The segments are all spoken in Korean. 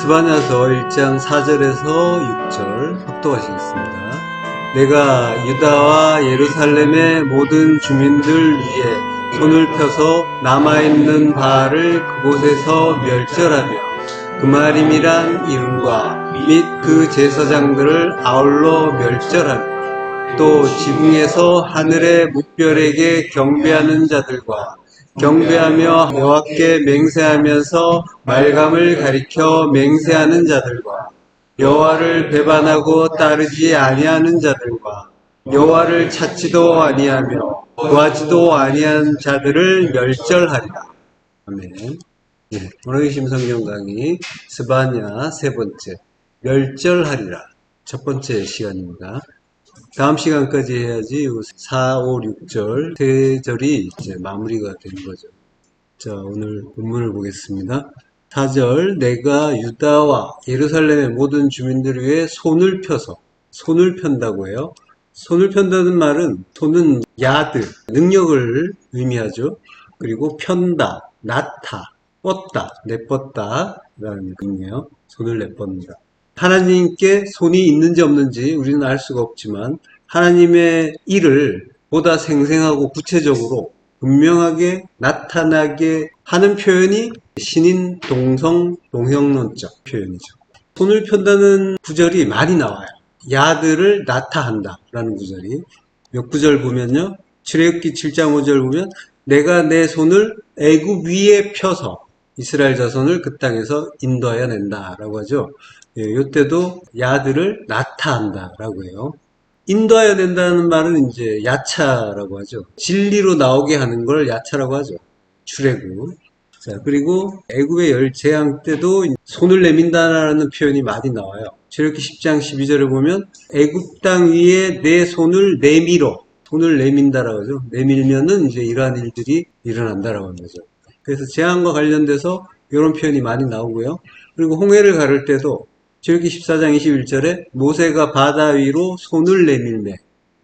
스바냐서 1장 4절에서 6절 합독하시겠습니다. 내가 유다와 예루살렘의 모든 주민들 위에 손을 펴서 남아있는 바알을 그곳에서 멸절하며 그마림이란 이름과 및 그 제사장들을 아울러 멸절하며 또 지붕에서 하늘의 묵별에게 경배하는 자들과 경배하며 여호와께 맹세하면서 말감을 가리켜 맹세하는 자들과 여호와를 배반하고 따르지 아니하는 자들과 여호와를 찾지도 아니하며 구하지도 아니한 자들을 멸절하리라. 아멘. 오늘 계신 성경 강의 스바냐 세 번째 멸절하리라 첫 번째 시간입니다. 다음 시간까지 해야지 4, 5, 6절 세 절이 이제 마무리가 되는 거죠. 자, 오늘 본문을 보겠습니다. 4절 내가 유다와 예루살렘의 모든 주민들 위해 손을 펴서 손을 편다고 해요. 손을 편다는 말은 손은 야드, 능력을 의미하죠. 그리고 편다, 낳다, 뻗다, 내뻗다 라는 의미예요. 손을 내뻗는다. 하나님께 손이 있는지 없는지 우리는 알 수가 없지만 하나님의 일을 보다 생생하고 구체적으로 분명하게 나타나게 하는 표현이 신인 동성 동형론적 표현이죠. 손을 편다는 구절이 많이 나와요. 야들을 나타한다 라는 구절이 몇 구절 보면요. 출애굽기 7장 5절 보면 내가 내 손을 애굽 위에 펴서 이스라엘 자손을 그 땅에서 인도하여 낸다 라고 하죠. 이때도 야들을 나타한다 라고 해요. 인도하여 낸다는 말은 이제 야차라고 하죠. 진리로 나오게 하는 걸 야차라고 하죠. 출애굽. 자, 그리고 애굽의 열재앙 때도 손을 내민다라는 표현이 많이 나와요. 출애굽기 10장 12절에 보면 애굽 땅 위에 내 손을 내밀어 손을 내민다라고 하죠. 내밀면은 이제 이러한 일들이 일어난다라고 하는 거죠. 그래서 재앙과 관련돼서 이런 표현이 많이 나오고요. 그리고 홍해를 가를 때도 출애굽기 14장 21절에 모세가 바다 위로 손을 내밀매.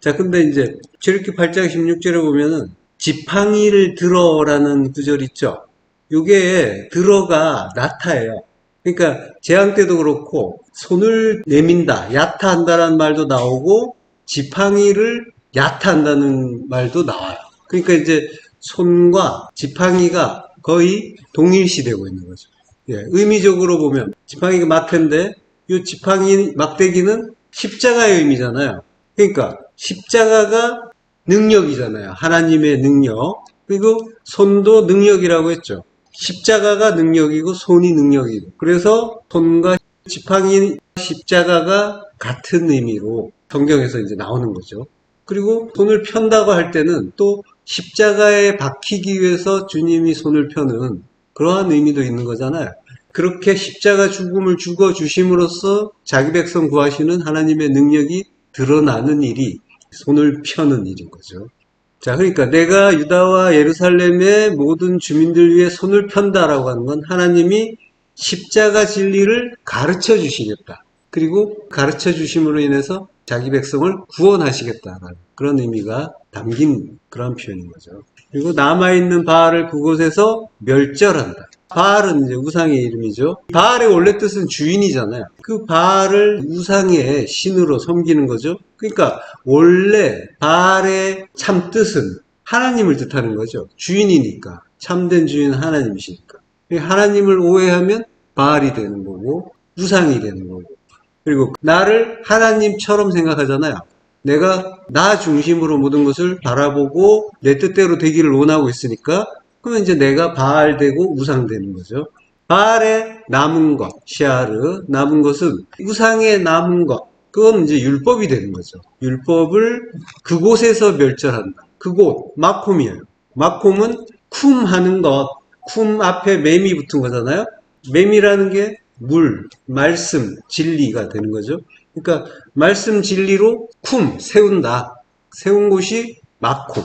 자, 근데 이제 출애굽기 8장 16절에 보면은 지팡이를 들어라는 구절 있죠. 요게 들어가 나타예요. 그러니까 재앙 때도 그렇고 손을 내민다, 야타한다라는 말도 나오고 지팡이를 야타한다는 말도 나와요. 그러니까 이제 손과 지팡이가 거의 동일시되고 있는 거죠. 의미적으로 보면 지팡이가 막대인데 이 지팡이 막대기는 십자가의 의미잖아요. 그러니까 십자가가 능력이잖아요. 하나님의 능력. 그리고 손도 능력이라고 했죠. 십자가가 능력이고 손이 능력이고. 그래서 손과 지팡이 십자가가 같은 의미로 성경에서 이제 나오는 거죠. 그리고 손을 편다고 할 때는 또 십자가에 박히기 위해서 주님이 손을 펴는 그러한 의미도 있는 거잖아요. 그렇게 십자가 죽음을 죽어주심으로써 자기 백성 구하시는 하나님의 능력이 드러나는 일이 손을 펴는 일인 거죠. 자, 그러니까 내가 유다와 예루살렘의 모든 주민들 위해 손을 편다라고 하는 건 하나님이 십자가 진리를 가르쳐 주시겠다. 그리고 가르쳐 주심으로 인해서 자기 백성을 구원하시겠다라는 그런 의미가 담긴 그런 표현인 거죠. 그리고 남아있는 바알을 그곳에서 멸절한다. 바알은 이제 우상의 이름이죠. 바알의 원래 뜻은 주인이잖아요. 그 바알을 우상의 신으로 섬기는 거죠. 그러니까 원래 바알의 참 뜻은 하나님을 뜻하는 거죠. 주인이니까. 참된 주인은 하나님이시니까. 하나님을 오해하면 바알이 되는 거고 우상이 되는 거고. 그리고 나를 하나님처럼 생각하잖아요. 내가 나 중심으로 모든 것을 바라보고 내 뜻대로 되기를 원하고 있으니까 그러면 이제 내가 바알 되고 우상 되는 거죠. 바알의 남은 것, 시아르, 남은 것은 우상의 남은 것, 그건 이제 율법이 되는 거죠. 율법을 그곳에서 멸절한다. 그곳, 마콤이에요. 마콤은 쿰 하는 것, 쿰 앞에 맴이 붙은 거잖아요. 맴이라는 게 물, 말씀, 진리가 되는 거죠. 그러니까 말씀 진리로 쿰, 세운다. 세운 곳이 마콤.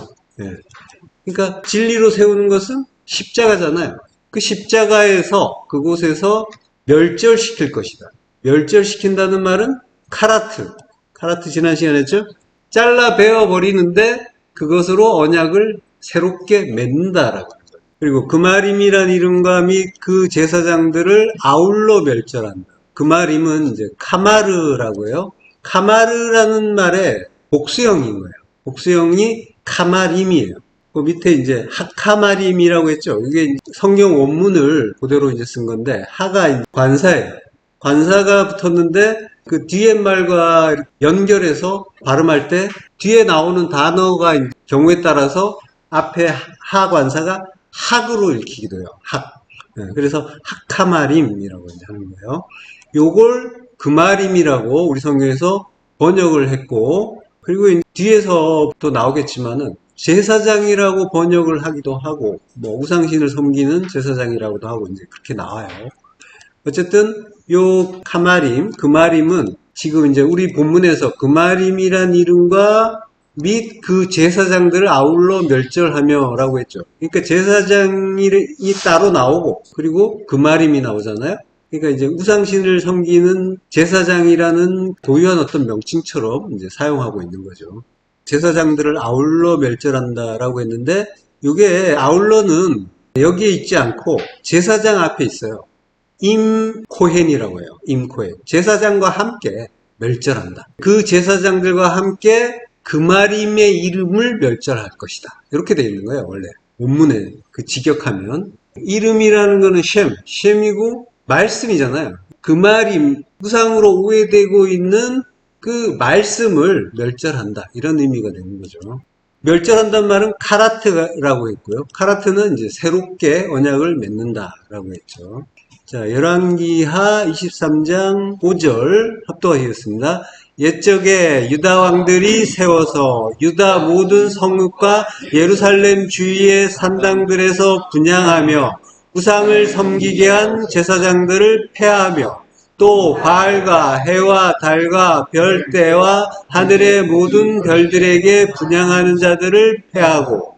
그러니까 진리로 세우는 것은 십자가잖아요. 그 십자가에서 그곳에서 멸절시킬 것이다. 멸절시킨다는 말은 카라트 지난 시간에 했죠? 잘라 베어 버리는데 그것으로 언약을 새롭게 맺는다라고 하는 거예요. 그리고 그마림이란 이름과 및 그 제사장들을 아울러 멸절한다. 그마림은 이제 카마르라고 해요. 카마르라는 말의 복수형인 거예요. 복수형이 카마림이에요. 그 밑에 이제 하카마림이라고 했죠. 이게 성경 원문을 그대로 이제 쓴 건데, 하가 관사예요. 관사가 붙었는데 그 뒤에 말과 연결해서 발음할 때 뒤에 나오는 단어가 경우에 따라서 앞에 하관사가 학으로 읽히기도 해요. 학. 그래서 하카마림이라고 이제 하는 거예요. 요걸 그마림이라고 우리 성경에서 번역을 했고, 그리고 뒤에서 또 나오겠지만은 제사장이라고 번역을 하기도 하고, 뭐 우상신을 섬기는 제사장이라고도 하고 이제 그렇게 나와요. 어쨌든 요 카마림, 그마림은 지금 이제 우리 본문에서 그마림이란 이름과 및 그 제사장들을 아울러 멸절하며 라고 했죠. 그러니까 제사장이 따로 나오고, 그리고 그마림이 나오잖아요. 그러니까 이제 우상신을 섬기는 제사장이라는 고유한 어떤 명칭처럼 이제 사용하고 있는 거죠. 제사장들을 아울러 멸절한다라고 했는데, 이게 아울러는 여기에 있지 않고 제사장 앞에 있어요. 임코헨이라고 해요. 임코헨. 제사장과 함께 멸절한다. 그 제사장들과 함께 그마림의 이름을 멸절할 것이다. 이렇게 되어 있는 거예요. 원래 원문에 그 직역하면 이름이라는 거는 셴이고 말씀이잖아요. 그마림, 우상으로 오해되고 있는 그 말씀을 멸절한다. 이런 의미가 되는 거죠. 멸절한다는 말은 카라트라고 했고요. 카라트는 이제 새롭게 언약을 맺는다라고 했죠. 자, 열왕기하 23장 5절 합독하시겠습니다. 옛적에 유다 왕들이 세워서 유다 모든 성읍과 예루살렘 주위의 산당들에서 분향하며 우상을 섬기게 한 제사장들을 폐하며 또 바알과 해와 달과 별대와 하늘의 모든 별들에게 분향하는 자들을 폐하고,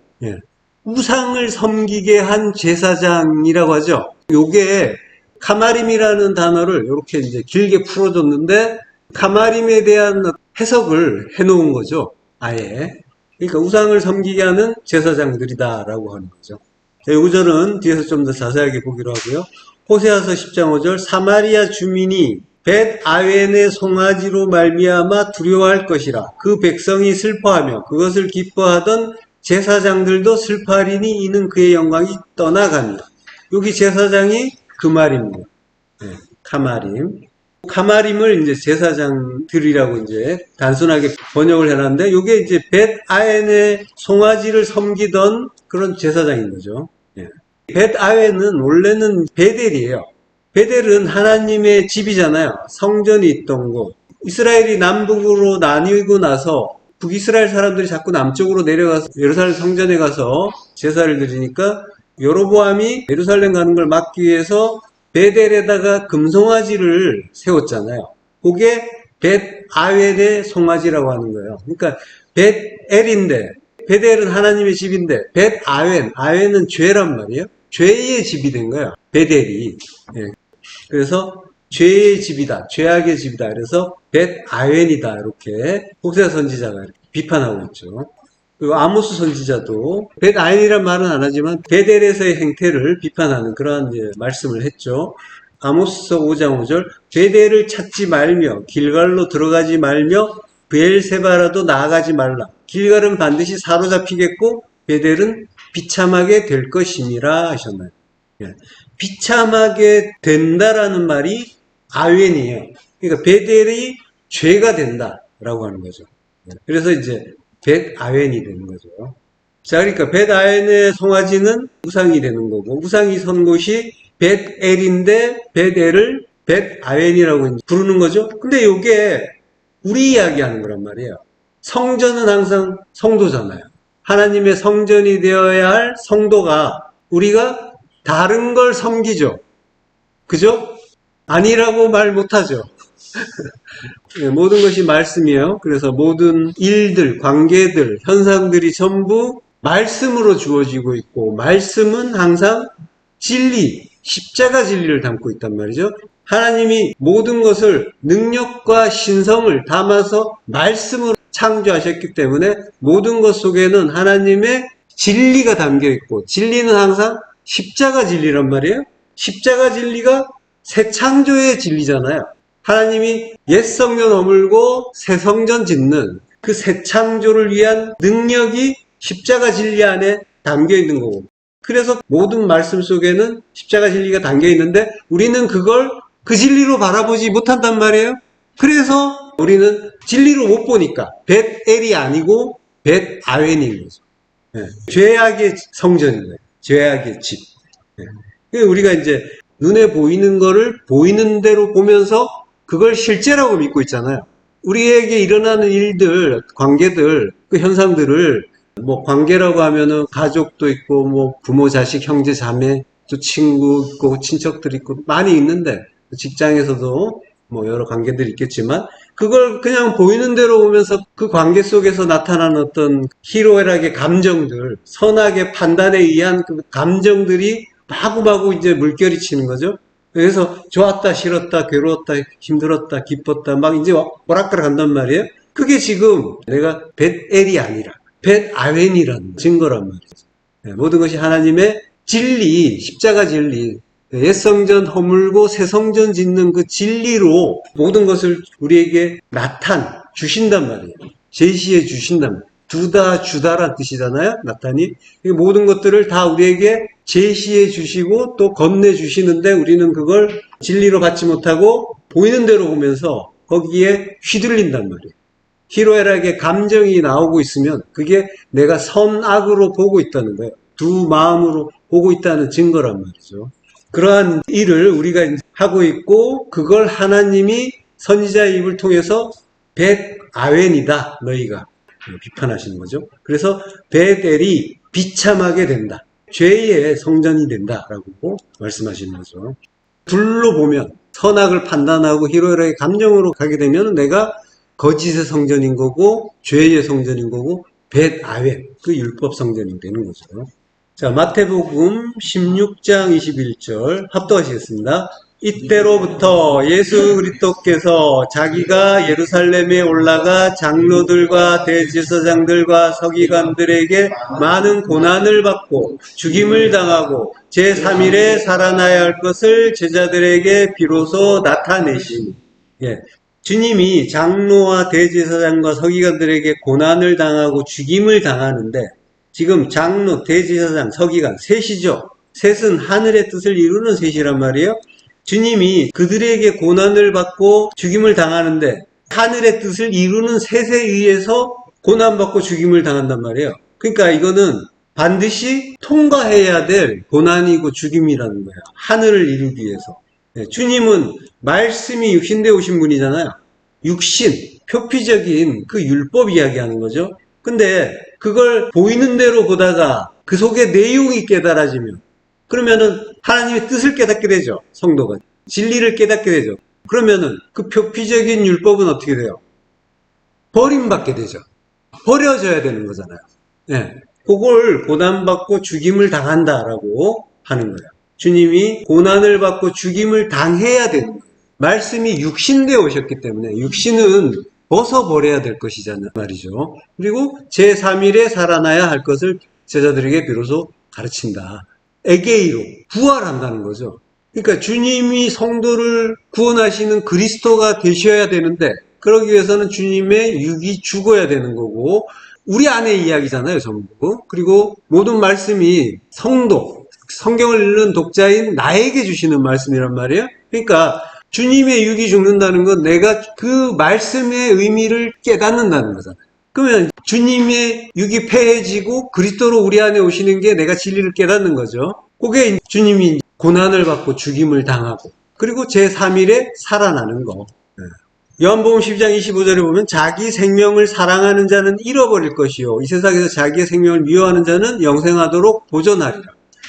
우상을 섬기게 한 제사장이라고 하죠. 요게 카마림이라는 단어를 이렇게 이제 길게 풀어줬는데 카마림에 대한 해석을 해놓은 거죠. 아예. 그러니까 우상을 섬기게 하는 제사장들이다라고 하는 거죠. 이 구절은 뒤에서 좀 더 자세하게 보기로 하고요. 호세아서 10장 5절 사마리아 주민이 벳 아웬의 송아지로 말미암아 두려워할 것이라. 그 백성이 슬퍼하며 그것을 기뻐하던 제사장들도 슬퍼하리니 이는 그의 영광이 떠나갑니다. 여기 제사장이 그마림입니다. 카마림. 카마림을 이제 제사장들이라고 이제 단순하게 번역을 해놨는데, 이게 이제 벳 아웬의 송아지를 섬기던 그런 제사장인 거죠. 벳 아웬은 원래는 베델이에요. 베델은 하나님의 집이잖아요. 성전이 있던 곳. 이스라엘이 남북으로 나뉘고 나서 북이스라엘 사람들이 자꾸 남쪽으로 내려가서 예루살렘 성전에 가서 제사를 드리니까 여로보암이 예루살렘 가는 걸 막기 위해서 베델에다가 금송아지를 세웠잖아요. 그게 벳 아웬의 송아지라고 하는 거예요. 그러니까 벳엘인데 베델은 하나님의 집인데 벳 아웬은 죄란 말이에요. 죄의 집이 된 거예요. 베델이. 그래서 죄의 집이다. 죄악의 집이다. 그래서 벳 아웬이다. 이렇게 호세아 선지자가 비판하고 있죠. 그리고 아모스 선지자도 벳 아웬이란 말은 안 하지만 베델에서의 행태를 비판하는 그러한 말씀을 했죠. 아모스서 5장 5절 베델을 찾지 말며 길갈로 들어가지 말며 브엘세바라도 나아가지 말라. 길갈은 반드시 사로잡히겠고 베델은 비참하게 될 것임이라 하셨나요? 비참하게 된다라는 말이 아웬이에요. 그러니까 베델이 죄가 된다라고 하는 거죠. 그래서 이제 벳 아웬이 되는 거죠. 자, 그러니까 벳 아웬의 송아지는 우상이 되는 거고, 우상이 선 곳이 벳엘인데 벳엘을 벳 아웬이라고 부르는 거죠. 근데 이게 우리 이야기하는 거란 말이에요. 성전은 항상 성도잖아요. 하나님의 성전이 되어야 할 성도가 우리가 다른 걸 섬기죠. 그죠? 아니라고 말 못하죠. 모든 것이 말씀이에요. 그래서 모든 일들, 관계들, 현상들이 전부 말씀으로 주어지고 있고, 말씀은 항상 진리, 십자가 진리를 담고 있단 말이죠. 하나님이 모든 것을 능력과 신성을 담아서 말씀으로 창조하셨기 때문에 모든 것 속에는 하나님의 진리가 담겨 있고, 진리는 항상 십자가 진리란 말이에요. 십자가 진리가 새 창조의 진리잖아요. 하나님이 옛 성전 허물고 새 성전 짓는 그 새 창조를 위한 능력이 십자가 진리 안에 담겨 있는 거고. 그래서 모든 말씀 속에는 십자가 진리가 담겨 있는데 우리는 그걸 그 진리로 바라보지 못한단 말이에요. 그래서 우리는 진리로 못 보니까 벳엘이 아니고 벳아웬인 거죠. 네. 죄악의 성전인 거예요. 죄악의 집. 네. 우리가 이제 눈에 보이는 거를 보이는 대로 보면서 그걸 실제라고 믿고 있잖아요. 우리에게 일어나는 일들, 관계들, 그 현상들을 뭐 관계라고 하면은 가족도 있고 뭐 부모, 자식, 형제, 자매, 또 친구 있고 친척들 있고 많이 있는데 직장에서도 뭐 여러 관계들이 있겠지만 그걸 그냥 보이는 대로 보면서 그 관계 속에서 나타나는 어떤 희로애락의 감정들, 선악의 판단에 의한 그 감정들이 마구마구 이제 물결이 치는 거죠. 그래서 좋았다, 싫었다, 괴로웠다, 힘들었다, 기뻤다 막 이제 오락가락 한단 말이에요. 그게 지금 내가 벳엘이 아니라 벳아웬이라는 증거란 말이죠. 네, 모든 것이 하나님의 진리, 십자가 진리, 옛 성전 허물고 새 성전 짓는 그 진리로 모든 것을 우리에게 주신단 말이에요. 제시해 주신단 말이에요. 주다란 뜻이잖아요. 나타니. 모든 것들을 다 우리에게 제시해 주시고 또 건네 주시는데 우리는 그걸 진리로 받지 못하고 보이는 대로 보면서 거기에 휘둘린단 말이에요. 희로애락의 감정이 나오고 있으면 그게 내가 선악으로 보고 있다는 거예요. 두 마음으로 보고 있다는 증거란 말이죠. 그러한 일을 우리가 하고 있고 그걸 하나님이 선지자의 입을 통해서 벳아웬이다 너희가 비판하시는 거죠. 그래서 벳엘이 비참하게 된다. 죄의 성전이 된다라고 말씀하시는 거죠. 둘로 보면 선악을 판단하고 희로애락의 감정으로 가게 되면 내가 거짓의 성전인 거고 죄의 성전인 거고 벳아웬 그 율법 성전이 되는 거죠. 자, 마태복음 16장 21절 합독하시겠습니다. 이때로부터 예수 그리스도께서 자기가 예루살렘에 올라가 장로들과 대제사장들과 서기관들에게 많은 고난을 받고 죽임을 당하고 제3일에 살아나야 할 것을 제자들에게 비로소 나타내시니. 예. 주님이 장로와 대제사장과 서기관들에게 고난을 당하고 죽임을 당하는데 지금 장로, 대제사장, 서기관 셋이죠. 셋은 하늘의 뜻을 이루는 셋이란 말이에요. 주님이 그들에게 고난을 받고 죽임을 당하는데 하늘의 뜻을 이루는 셋에 의해서 고난받고 죽임을 당한단 말이에요. 그러니까 이거는 반드시 통과해야 될 고난이고 죽임이라는 거예요. 하늘을 이루기 위해서. 주님은 말씀이 육신되어 오신 분이잖아요. 육신, 표피적인 그 율법 이야기하는 거죠. 근데 그걸 보이는 대로 보다가 그 속에 내용이 깨달아지면 그러면은 하나님의 뜻을 깨닫게 되죠. 성도가. 진리를 깨닫게 되죠. 그러면은 그 표피적인 율법은 어떻게 돼요? 버림받게 되죠. 버려져야 되는 거잖아요. 네. 그걸 고난받고 죽임을 당한다라고 하는 거예요. 주님이 고난을 받고 죽임을 당해야 되는 거예요. 말씀이 육신되어 오셨기 때문에 육신은 벗어버려야 될 것이잖아요 말이죠. 그리고 제3일에 살아나야 할 것을 제자들에게 비로소 가르친다. 에게이로 부활한다는 거죠. 그러니까 주님이 성도를 구원하시는 그리스도가 되셔야 되는데 그러기 위해서는 주님의 육이 죽어야 되는 거고 우리 안의 이야기잖아요 전부. 그리고 모든 말씀이 성도, 성경을 읽는 독자인 나에게 주시는 말씀이란 말이에요. 그러니까 주님의 육이 죽는다는 건 내가 그 말씀의 의미를 깨닫는다는 거잖아요. 그러면 주님의 육이 패해지고 그리스도로 우리 안에 오시는 게 내가 진리를 깨닫는 거죠. 그게 주님이 고난을 받고 죽임을 당하고 그리고 제3일에 살아나는 거. 요한복음 12장 25절에 보면 자기 생명을 사랑하는 자는 잃어버릴 것이요 이 세상에서 자기의 생명을 미워하는 자는 영생하도록 보존하리라.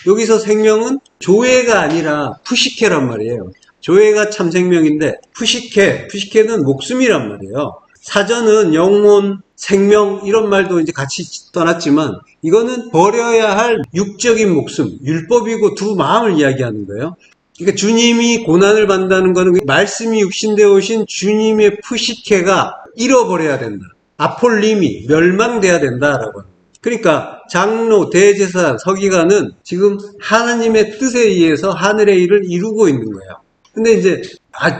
여기서 생명은 조회가 아니라 푸시케란 말이에요. 조회가 참 생명인데 푸시케는 목숨이란 말이에요. 사전은 영혼, 생명 이런 말도 이제 같이 떠났지만 이거는 버려야 할 육적인 목숨, 율법이고 두 마음을 이야기하는 거예요. 그러니까 주님이 고난을 받는다는 것은 말씀이 육신되어 오신 주님의 푸시케가 잃어버려야 된다. 아폴림이 멸망돼야 된다라고 합니다. 그러니까 장로, 대제사장, 서기관은 지금 하나님의 뜻에 의해서 하늘의 일을 이루고 있는 거예요. 근데 이제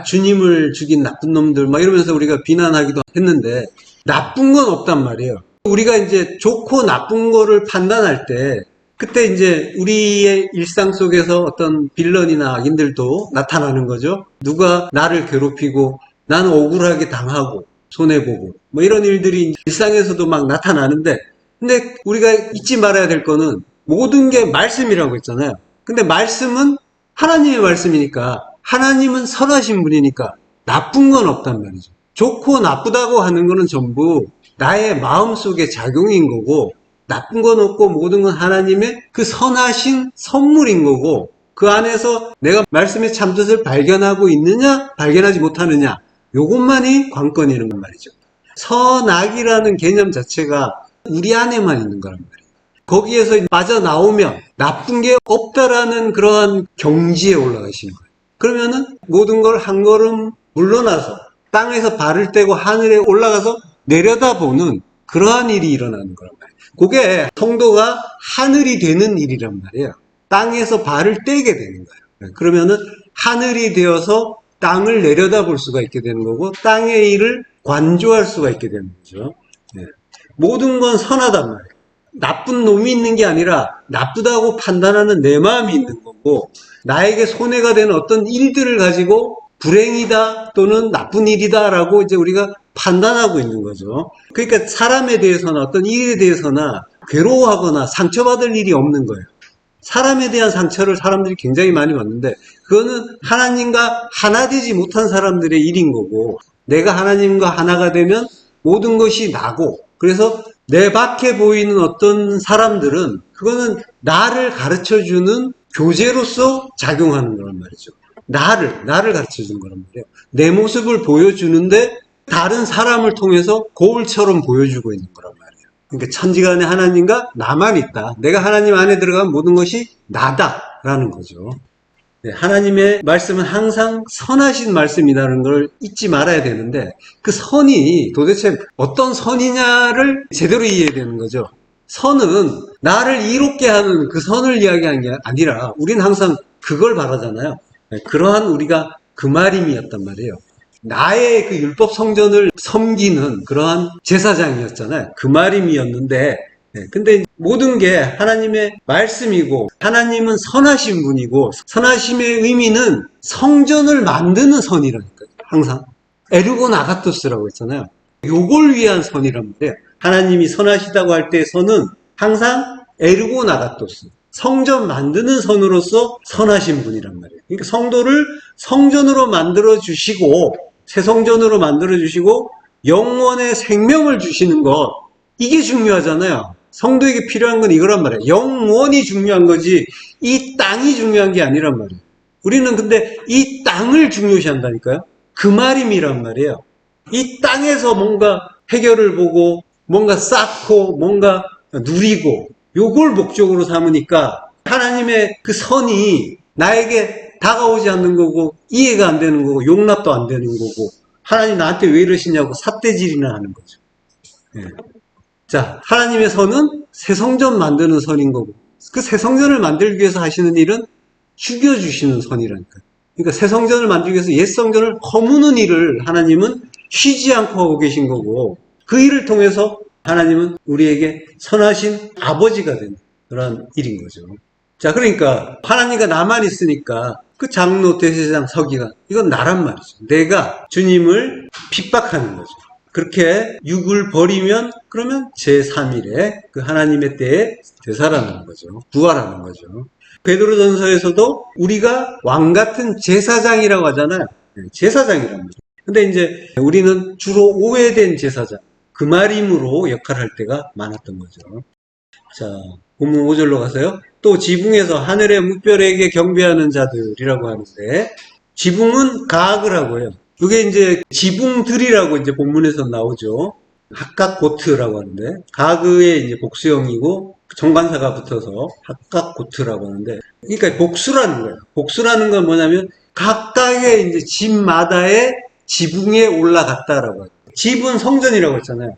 주님을 죽인 나쁜 놈들 막 이러면서 우리가 비난하기도 했는데 나쁜 건 없단 말이에요. 우리가 이제 좋고 나쁜 거를 판단할 때 그때 이제 우리의 일상 속에서 어떤 빌런이나 악인들도 나타나는 거죠. 누가 나를 괴롭히고 나는 억울하게 당하고 손해보고 뭐 이런 일들이 일상에서도 막 나타나는데, 근데 우리가 잊지 말아야 될 거는 모든 게 말씀이라고 했잖아요. 근데 말씀은 하나님의 말씀이니까, 하나님은 선하신 분이니까 나쁜 건 없단 말이죠. 좋고 나쁘다고 하는 거는 전부 나의 마음속의 작용인 거고, 나쁜 건 없고 모든 건 하나님의 그 선하신 선물인 거고, 그 안에서 내가 말씀의 참뜻을 발견하고 있느냐 발견하지 못하느냐, 요것만이 관건이란 말이죠. 선악이라는 개념 자체가 우리 안에만 있는 거란 말이에요. 거기에서 빠져나오면 나쁜 게 없다라는 그러한 경지에 올라가시는 거예요. 그러면은 모든 걸 한 걸음 물러나서 땅에서 발을 떼고 하늘에 올라가서 내려다보는 그러한 일이 일어나는 거란 말이에요. 그게 성도가 하늘이 되는 일이란 말이에요. 땅에서 발을 떼게 되는 거예요. 그러면은 하늘이 되어서 땅을 내려다볼 수가 있게 되는 거고, 땅의 일을 관조할 수가 있게 되는 거죠. 모든 건 선하단 말이에요. 나쁜 놈이 있는 게 아니라 나쁘다고 판단하는 내 마음이 있는 거고, 나에게 손해가 되는 어떤 일들을 가지고 불행이다 또는 나쁜 일이다 라고 이제 우리가 판단하고 있는 거죠. 그러니까 사람에 대해서나 어떤 일에 대해서나 괴로워하거나 상처받을 일이 없는 거예요. 사람에 대한 상처를 사람들이 굉장히 많이 받는데, 그거는 하나님과 하나 되지 못한 사람들의 일인 거고, 내가 하나님과 하나가 되면 모든 것이 나고, 그래서 내 밖에 보이는 어떤 사람들은 그거는 나를 가르쳐주는 교재로서 작용하는 거란 말이죠. 나를 가르쳐주는 거란 말이에요. 내 모습을 보여주는데 다른 사람을 통해서 거울처럼 보여주고 있는 거란 말이에요. 그러니까 천지간에 하나님과 나만 있다. 내가 하나님 안에 들어가면 모든 것이 나다라는 거죠. 하나님의 말씀은 항상 선하신 말씀이라는 걸 잊지 말아야 되는데, 그 선이 도대체 어떤 선이냐를 제대로 이해해야 되는 거죠. 선은 나를 이롭게 하는 그 선을 이야기하는 게 아니라 우리는 항상 그걸 바라잖아요. 그러한 우리가 그마림이었단 말이에요. 나의 그 율법 성전을 섬기는 그러한 제사장이었잖아요. 그마림이었는데, 근데 모든 게 하나님의 말씀이고, 하나님은 선하신 분이고, 선하심의 의미는 성전을 만드는 선이라니까요. 항상 에르곤 아가토스라고 했잖아요. 요걸 위한 선이란 말이에요. 하나님이 선하시다고 할 때의 선은 항상 에르곤 아가토스, 성전 만드는 선으로서 선하신 분이란 말이에요. 그러니까 성도를 성전으로 만들어 주시고, 새 성전으로 만들어 주시고 영원의 생명을 주시는 것, 이게 중요하잖아요. 성도에게 필요한 건 이거란 말이에요. 영원이 중요한 거지 이 땅이 중요한 게 아니란 말이에요. 우리는 근데 이 땅을 중요시한다니까요. 그 말임이란 말이에요. 이 땅에서 뭔가 해결을 보고 뭔가 쌓고 뭔가 누리고 요걸 목적으로 삼으니까 하나님의 그 선이 나에게 다가오지 않는 거고, 이해가 안 되는 거고, 용납도 안 되는 거고, 하나님 나한테 왜 이러시냐고 삿대질이나 하는 거죠. 자, 하나님의 선은 새 성전 만드는 선인 거고, 그 새 성전을 만들기 위해서 하시는 일은 죽여주시는 선이라니까요. 그러니까 새 성전을 만들기 위해서 옛 성전을 허무는 일을 하나님은 쉬지 않고 하고 계신 거고, 그 일을 통해서 하나님은 우리에게 선하신 아버지가 되는 그런 일인 거죠. 자, 그러니까 하나님과 나만 있으니까 그 장로, 대제사장, 서기관, 이건 나란 말이죠. 내가 주님을 핍박하는 거죠. 그렇게 육을 버리면 그러면 제3일에 그 하나님의 때에 되살아나는 거죠. 부활하는 거죠. 베드로전서에서도 우리가 왕 같은 제사장이라고 하잖아요. 제사장이란 말이죠. 근데 이제 우리는 주로 오해된 제사장, 그 말임으로 역할할 때가 많았던 거죠. 자, 본문 5절로 가서요. 또 지붕에서 하늘의 묵별에게 경배하는 자들이라고 하는데, 지붕은 가악을 하고요. 이게 이제 지붕들이라고 이제 본문에서 나오죠. 학각고트라고 하는데, 가그의 이제 복수형이고 정관사가 붙어서 학각고트라고 하는데, 그러니까 복수라는 거예요. 복수라는 건 뭐냐면 각각의 이제 집마다의 지붕에 올라갔다라고 해요. 집은 성전이라고 했잖아요.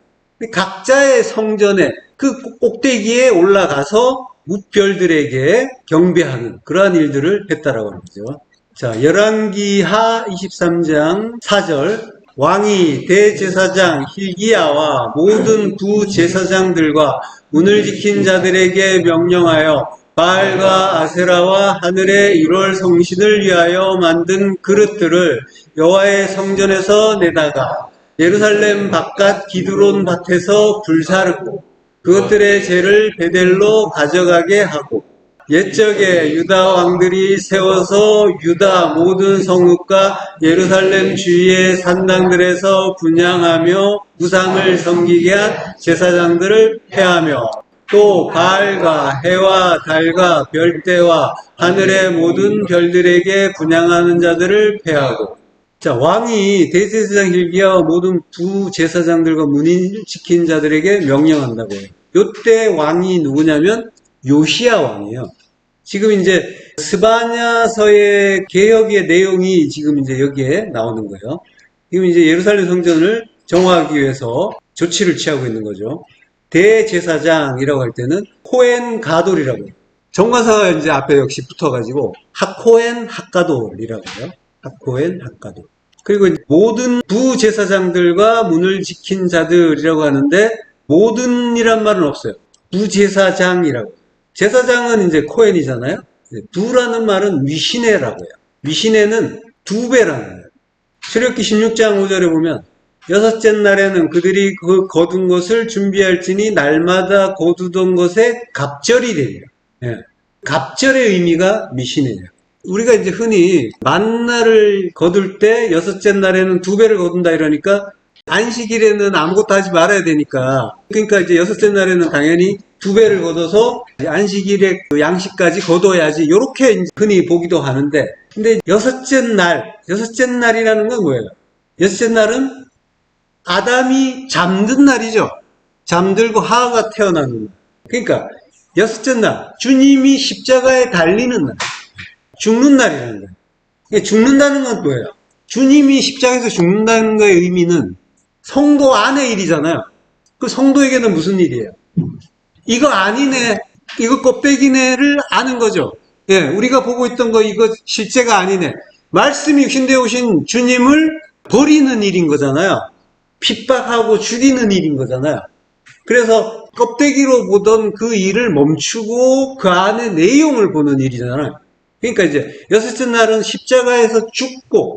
각자의 성전에 그 꼭대기에 올라가서 무별들에게 경배하는 그러한 일들을 했다라고 하는 거죠. 자, 열왕기하 23장 4절. 왕이 대제사장 hil기야와 모든 부제사장들과 문을 지킨 자들에게 명령하여 바알과 아세라와 하늘의 1월 성신을 위하여 만든 그릇들을 여호와의 성전에서 내다가 예루살렘 바깥 기드론 밭에서 불사르고 그것들의 죄를 베델로 가져가게 하고 옛적에 유다 왕들이 세워서 유다 모든 성읍과 예루살렘 주위의 산당들에서 분향하며 우상을 섬기게 한 제사장들을 폐하며 또 바알과 해와 달과 별대와 하늘의 모든 별들에게 분향하는 자들을 폐하고. 자, 왕이 대제사장 hil기야와 모든 부제사장들과 문을 지킨 자들에게 명령한다고 해요. 요때 왕이 누구냐면 요시야 왕이에요. 지금 이제 스바냐서의 개혁의 내용이 지금 이제 여기에 나오는 거예요. 지금 이제 예루살렘 성전을 정화하기 위해서 조치를 취하고 있는 거죠. 대제사장이라고 할 때는 코엔 가돌이라고 해요. 정관사가 이제 앞에 역시 붙어가지고 하코엔 핫가돌이라고 해요. 하코엔 핫가돌. 그리고 모든 부제사장들과 문을 지킨 자들이라고 하는데 모든이란 말은 없어요. 부제사장이라고. 제사장은 이제 코엔이잖아요. 부라는 말은 위시네라고 해요. 위시네는 두 배라는 거예요. 출애굽기 16장 5절에 보면 여섯째 날에는 그들이 그 거둔 것을 준비할지니 날마다 거두던 것에 갑절이 되리라. 예. 갑절의 의미가 미시네예요. 우리가 이제 흔히 만나를 거둘 때 여섯째 날에는 두 배를 거둔다 이러니까 안식일에는 아무것도 하지 말아야 되니까 그러니까 이제 여섯째 날에는 당연히 두 배를 거둬서 안식일에 그 양식까지 거둬야지 이렇게 흔히 보기도 하는데 근데 여섯째 날이라는 건 뭐예요? 여섯째 날은 아담이 잠든 날이죠. 잠들고 하와가 태어나는 날. 그러니까 여섯째 날 주님이 십자가에 달리는 날 죽는 날이라는 거예요. 그러니까 죽는다는 건 뭐예요? 주님이 십자가에서 죽는다는 거의 의미는 성도 안의 일이잖아요. 그 성도에게는 무슨 일이에요? 이거 아니네, 이거 껍데기네를 아는 거죠. 예, 우리가 보고 있던 거 이거 실제가 아니네. 말씀이 육신되어 오신 주님을 버리는 일인 거잖아요. 핍박하고 죽이는 일인 거잖아요. 그래서 껍데기로 보던 그 일을 멈추고 그 안의 내용을 보는 일이잖아요. 그러니까 이제 여섯째 날은 십자가에서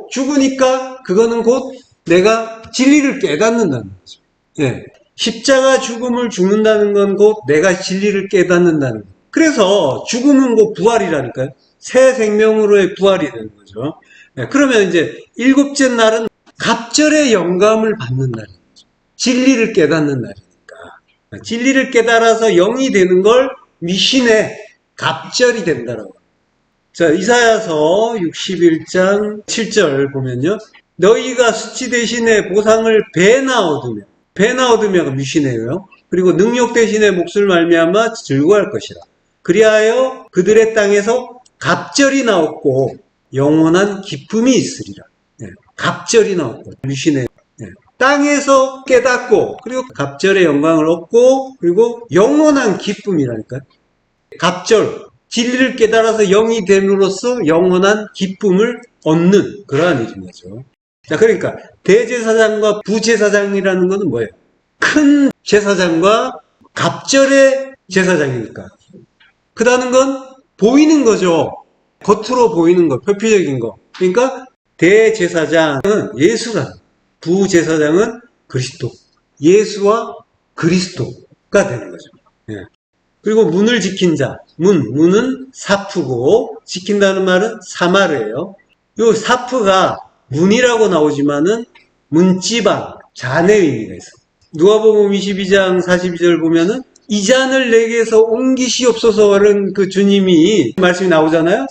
죽으니까 그거는 곧 내가 진리를 깨닫는다는 거죠. 예. 십자가 죽음을 죽는다는 건 곧 내가 진리를 깨닫는다는 거예요. 그래서 죽음은 곧 부활이라니까요. 새 생명으로의 부활이 되는 거죠. 예. 그러면 이제 일곱째 날은 갑절의 영감을 받는 날인 거죠. 진리를 깨닫는 날이니까. 진리를 깨달아서 영이 되는 걸 미신의 갑절이 된다라고. 자, 이사야서 61장 7절 보면요. 너희가 수치 대신에 보상을 배나 얻으며 미시네요. 그리고 능력 대신에 몫을 말미암아 즐거워할 것이라. 그리하여 그들의 땅에서 갑절이 나옵고 영원한 기쁨이 있으리라. 네, 갑절이 나옵고 미시네요. 네, 땅에서 깨닫고 그리고 갑절의 영광을 얻고 그리고 영원한 기쁨이라니까요. 갑절, 진리를 깨달아서 영이 됨으로써 영원한 기쁨을 얻는 그러한 일인 거죠. 자, 그러니까 대제사장과 부제사장이라는 것은 뭐예요? 큰 제사장과 갑절의 제사장이니까. 그다는 건 보이는 거죠. 겉으로 보이는 거, 표피적인 거. 그러니까 대제사장은 예수가, 부제사장은 그리스도. 예수와 그리스도가 되는 거죠. 예. 그리고 문을 지킨 자, 문은 사프고 지킨다는 말은 사마르예요. 요 사프가 문이라고 나오지만은 문지방, 잔의 의미가 있어요. 누가복음 22장 42절 보면은 이 잔을 내게서 옮기시옵소서라는 그 주님이 말씀이 나오잖아요.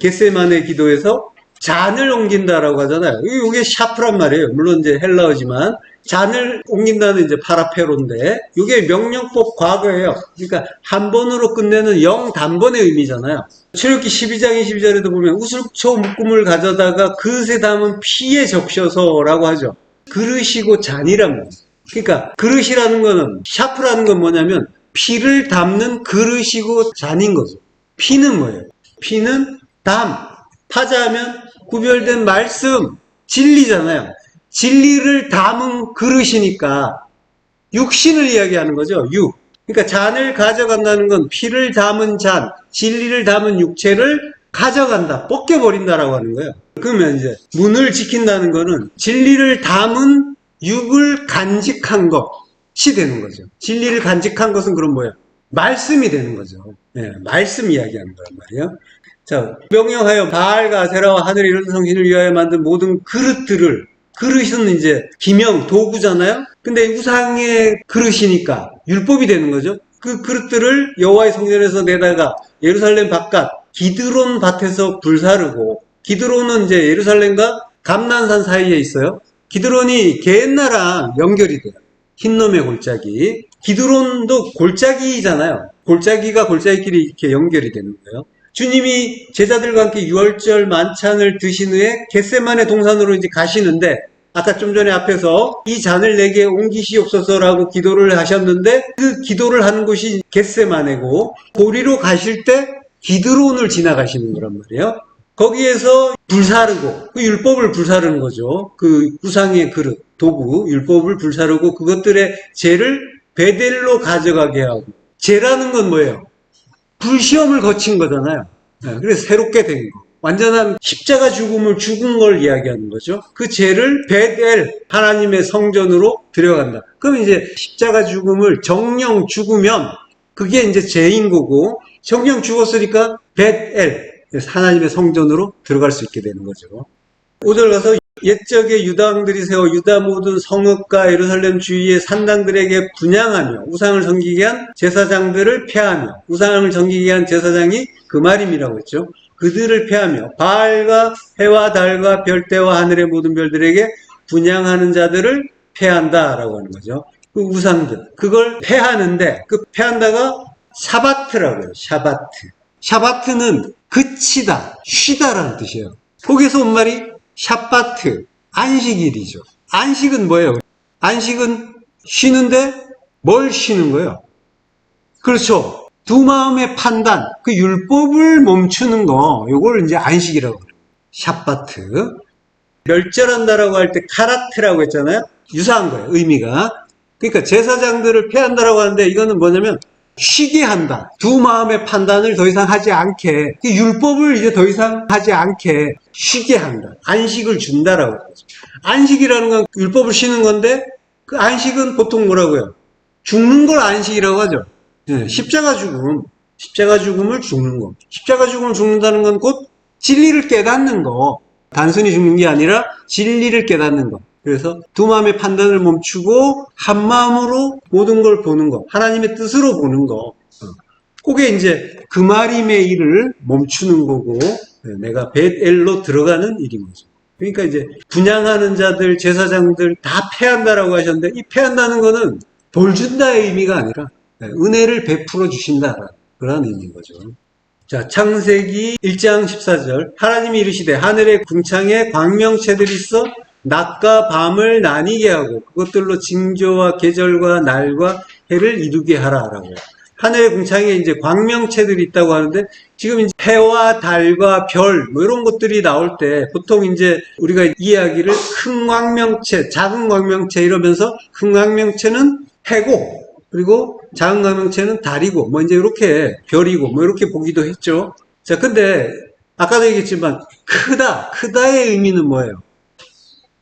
겟세마네 기도에서 잔을 옮긴다라고 하잖아요. 이게 샤프란 말이에요. 물론 이제 헬라어지만 잔을 옮긴다는 이제 파라페로인데 이게 명령법 과거예요. 그러니까 한 번으로 끝내는 영단번의 의미잖아요. 출애굽기 12장 22절에도 보면 우슬초 묶음을 가져다가 그릇에 담은 피에 적셔서라고 하죠. 그릇이고 잔이란 말이에요. 그러니까 그릇이라는 거는 샤프라는 건 뭐냐면 피를 담는 그릇이고 잔인 거죠. 피는 뭐예요? 피는 타자하면 구별된 말씀, 진리잖아요. 진리를 담은 그릇이니까 육신을 이야기하는 거죠. 그러니까 잔을 가져간다는 건 피를 담은 잔, 진리를 담은 육체를 가져간다, 벗겨버린다라고 하는 거예요. 그러면 이제 문을 지킨다는 거는 진리를 담은 육을 간직한 것이 되는 거죠. 진리를 간직한 것은 그럼 뭐예요? 말씀이 되는 거죠. 네, 말씀 이야기하는 거란 말이에요. 자, 명령하여 바알과 아세라와 하늘의 이런 성신을 위하여 만든 모든 그릇은 이제 기명, 도구잖아요. 근데 우상의 그릇이니까 율법이 되는 거죠. 그 그릇들을 여호와의 성전에서 내다가 예루살렘 바깥 기드론 밭에서 불사르고, 기드론은 이제 예루살렘과 감난산 사이에 있어요. 기드론이 옛나라랑 연결이 돼요. 흰놈의 골짜기. 기드론도 골짜기잖아요. 골짜기가 골짜기끼리 이렇게 연결이 되는 거예요. 주님이 제자들과 함께 유월절 만찬을 드신 후에 겟세마네 동산으로 이제 가시는데, 아까 좀 전에 앞에서 이 잔을 내게 옮기시옵소서라고 기도를 하셨는데, 그 기도를 하는 곳이 겟세마네고, 고리로 가실 때 기드론을 지나가시는 거란 말이에요. 거기에서 불사르고, 그 율법을 불사르는 거죠. 그 우상의 그릇, 도구, 율법을 불사르고 그것들의 죄를 베델로 가져가게 하고, 죄라는 건 뭐예요? 불시험을 거친 거잖아요. 그래서 새롭게 된 거. 완전한 십자가 죽은 걸 이야기하는 거죠. 그 죄를 베델, 하나님의 성전으로 들여간다. 그럼 이제 십자가 죽음을 정령 죽으면 그게 이제 죄인 거고, 정령 죽었으니까 베델, 하나님의 성전으로 들어갈 수 있게 되는 거죠. 5절 가서 옛적에 유다왕들이 세워 유다 모든 성읍과 예루살렘 주위의 산당들에게 분향하며 우상을 섬기게 한 제사장들을 폐하며, 우상을 섬기게 한 제사장이 그 말임이라고 했죠. 그들을 폐하며 바알과 해와 달과 별대와 하늘의 모든 별들에게 분향하는 자들을 폐한다라고 하는 거죠. 그 우상들, 그걸 폐하는데, 그 폐한다가 샤바트라고 해요. 샤바트는 그치다, 쉬다라는 뜻이에요. 거기서 온 말이 샤바트, 안식일이죠. 안식은 뭐예요? 안식은 쉬는데 뭘 쉬는 거예요? 그렇죠. 두 마음의 판단, 그 율법을 멈추는 거, 요걸 이제 안식이라고 그래요. 샤바트. 멸절한다라고 할 때 카라트라고 했잖아요. 유사한 거예요, 의미가. 그러니까 제사장들을 폐한다라고 하는데, 이거는 뭐냐면 쉬게 한다. 두 마음의 판단을 더 이상 하지 않게, 율법을 이제 더 이상 하지 않게 쉬게 한다. 안식을 준다라고 하죠. 안식이라는 건 율법을 쉬는 건데, 그 안식은 보통 뭐라고요? 죽는 걸 안식이라고 하죠. 네, 십자가 죽음을 죽는 거. 십자가 죽음을 죽는다는 건 곧 진리를 깨닫는 거. 단순히 죽는 게 아니라 진리를 깨닫는 거. 그래서 두 마음의 판단을 멈추고 한 마음으로 모든 걸 보는 거, 하나님의 뜻으로 보는 거, 그게 이제 그마림의 일을 멈추는 거고, 내가 벳엘로 들어가는 일인 거죠. 그러니까 이제 분향하는 자들, 제사장들 다 폐한다라고 하셨는데, 이 폐한다는 거는 돌 준다의 의미가 아니라 은혜를 베풀어 주신다, 그런 의미인 거죠. 자, 창세기 1장 14절. 하나님이 이르시되 하늘의 궁창에 광명체들이 있어 낮과 밤을 나뉘게 하고 그것들로 징조와 계절과 날과 해를 이루게 하라라고. 하늘의 궁창에 이제 광명체들이 있다고 하는데, 지금 이제 해와 달과 별 뭐 이런 것들이 나올 때 보통 이제 우리가 이야기를 큰 광명체, 작은 광명체 이러면서, 큰 광명체는 해고, 그리고 작은 광명체는 달이고, 뭐 이제 이렇게 별이고 뭐 이렇게 보기도 했죠. 자, 근데 아까도 얘기했지만 크다의 의미는 뭐예요?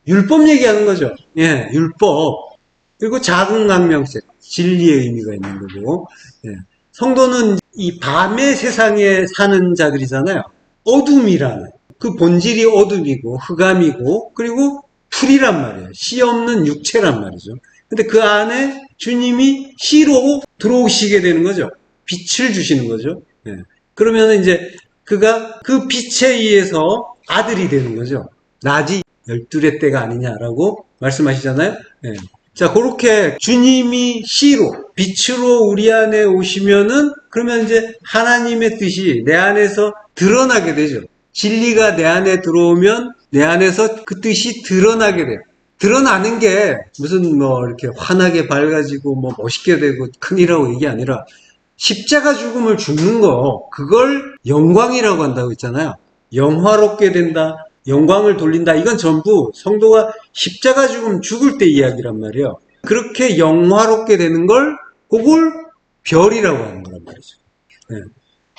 율법 얘기하는 거죠. 예, 율법. 그리고 작은 광명체, 진리의 의미가 있는 거고. 예. 성도는 이 밤의 세상에 사는 자들이잖아요. 어둠이라는, 그 본질이 어둠이고 흑암이고, 그리고 풀이란 말이에요. 씨 없는 육체란 말이죠. 근데 그 안에 주님이 씨로 들어오시게 되는 거죠. 빛을 주시는 거죠. 예. 그러면 이제 그가 그 빛에 의해서 아들이 되는 거죠. 낮이 12의 때가 아니냐라고 말씀하시잖아요. 예. 자, 그렇게 주님이 씨로, 빛으로 우리 안에 오시면은, 그러면 이제 하나님의 뜻이 내 안에서 드러나게 되죠. 진리가 내 안에 들어오면 내 안에서 그 뜻이 드러나게 돼요. 드러나는 게 무슨 뭐 이렇게 환하게 밝아지고 뭐 멋있게 되고 큰일이라고 이게 아니라 십자가 죽음을 죽는 거, 그걸 영광이라고 한다고 했잖아요. 영화롭게 된다, 영광을 돌린다. 이건 전부 성도가 십자가 죽음 죽을 때 이야기란 말이에요. 그렇게 영화롭게 되는 걸, 그걸 별이라고 하는 거란 말이죠. 네.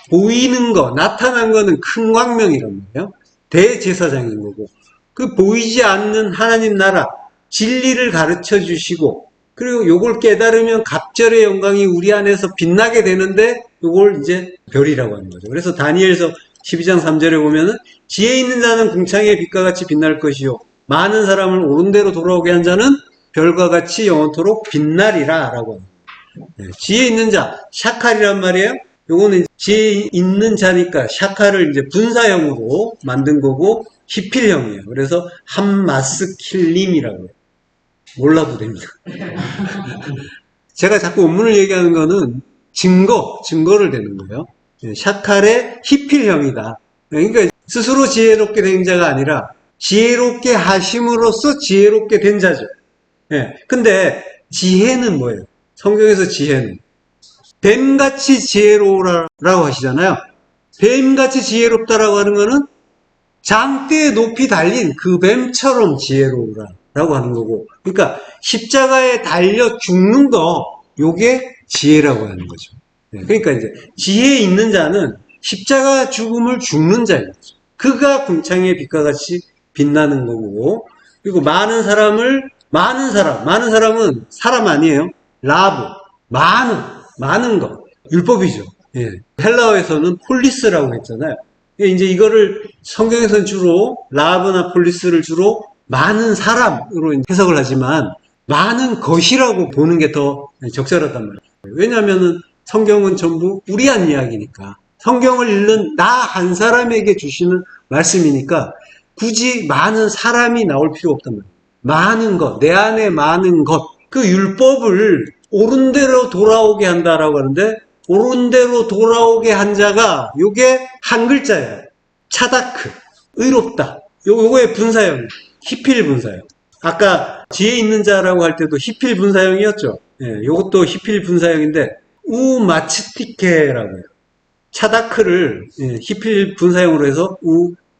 보이는 거, 나타난 거는 큰 광명이란 말이에요. 대제사장인 거고. 그 보이지 않는 하나님 나라, 진리를 가르쳐 주시고, 그리고 요걸 깨달으면 갑절의 영광이 우리 안에서 빛나게 되는데, 요걸 이제 별이라고 하는 거죠. 그래서 다니엘서 12장 3절에 보면은, 지혜 있는 자는 궁창의 빛과 같이 빛날 것이요, 많은 사람을 옳은 대로 돌아오게 한 자는 별과 같이 영원토록 빛나리라 라고 합니다. 네, 지혜 있는 자, 샤칼이란 말이에요. 요거는 지혜 있는 자니까 샤칼을 이제 분사형으로 만든 거고 히필형이에요. 그래서 함마스킬림이라고 해요. 몰라도 됩니다. 제가 자꾸 원문을 얘기하는 거는 증거를 대는 거예요. 샤칼의 히필형이다. 그러니까 스스로 지혜롭게 된 자가 아니라 지혜롭게 하심으로써 지혜롭게 된 자죠. 근데 지혜는 뭐예요? 성경에서 지혜는 뱀같이 지혜로우라고 하시잖아요. 뱀같이 지혜롭다라고 하는 거는 장대에 높이 달린 그 뱀처럼 지혜로우라고 하는 거고, 그러니까 십자가에 달려 죽는 거, 요게 지혜라고 하는 거죠. 그러니까 이제 지혜 있는 자는 십자가 죽음을 죽는 자인 거죠. 그가 궁창의 빛과 같이 빛나는 거고, 그리고 많은 사람은 사람 아니에요. 라브, 많은 것. 율법이죠. 헬라어에서는 폴리스라고 했잖아요. 이제 이거를 성경에서는 주로 라브나 폴리스를 주로 많은 사람으로 해석을 하지만 많은 것이라고 보는 게 더 적절하단 말이에요. 왜냐하면은 성경은 전부 우리한 이야기니까, 성경을 읽는 나 한 사람에게 주시는 말씀이니까 굳이 많은 사람이 나올 필요 없단 말이에요. 많은 것, 내 안에 많은 것, 그 율법을 옳은 대로 돌아오게 한다라고 하는데, 옳은 대로 돌아오게 한 자가 요게 한 글자예요. 차다크, 의롭다. 요거의 분사형, 히필 분사형. 아까 지혜 있는 자라고 할 때도 히필 분사형이었죠. 요것도 히필 분사형인데 우마츠티케라고 해요. 차다크를 히필 분사형으로 해서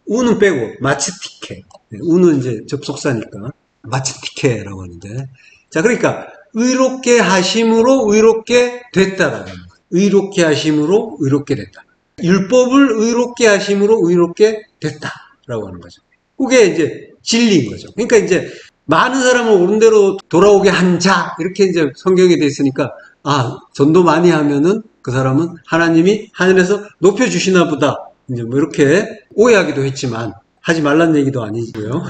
우는 빼고 마츠티케. 우는 이제 접속사니까 마츠티케라고 하는데, 자, 그러니까 의롭게 하심으로 의롭게 됐다라는 거예요. 의롭게 하심으로 의롭게 됐다. 율법을 의롭게 하심으로 의롭게 됐다라고 하는 거죠. 그게 이제 진리인 거죠. 그러니까 이제 많은 사람을 옳은 대로 돌아오게 한 자, 이렇게 이제 성경에 돼 있으니까, 전도 많이 하면은 그 사람은 하나님이 하늘에서 높여주시나 보다, 이제 뭐 이렇게 오해하기도 했지만 하지 말란 얘기도 아니고요.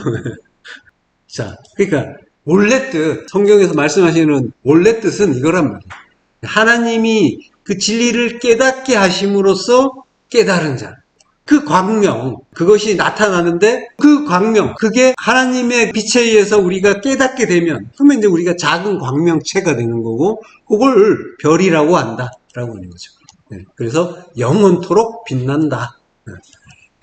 자, 그러니까 원래 뜻, 성경에서 말씀하시는 원래 뜻은 이거란 말이에요. 하나님이 그 진리를 깨닫게 하심으로써 깨달은 자. 그 광명, 그것이 나타나는데 그 광명, 그게 하나님의 빛에 의해서 우리가 깨닫게 되면, 그러면 이제 우리가 작은 광명체가 되는 거고, 그걸 별이라고 한다라고 하는 거죠. 그래서 영원토록 빛난다.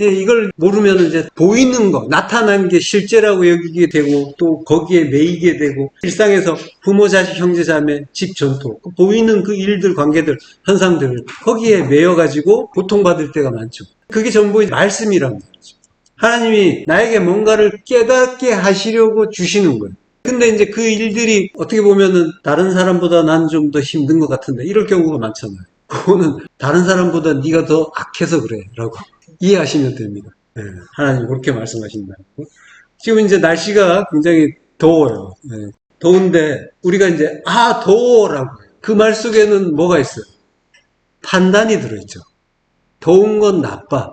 이걸 모르면 이제 보이는 거, 나타난 게 실제라고 여기게 되고, 또 거기에 매이게 되고, 일상에서 부모, 자식, 형제, 자매, 집, 전토, 보이는 그 일들, 관계들, 현상들, 거기에 매여가지고 고통받을 때가 많죠. 그게 전부 말씀이란 말이죠. 하나님이 나에게 뭔가를 깨닫게 하시려고 주시는 거예요. 근데 이제 그 일들이 어떻게 보면은 다른 사람보다 난 좀 더 힘든 것 같은데, 이럴 경우가 많잖아요. 그거는 다른 사람보다 네가 더 악해서 그래 라고 이해하시면 됩니다. 하나님 그렇게 말씀하신다고. 지금 이제 날씨가 굉장히 더워요. 더운데 우리가 이제 더워라고 해요. 그 말 속에는 뭐가 있어요? 판단이 들어있죠. 더운 건 나빠.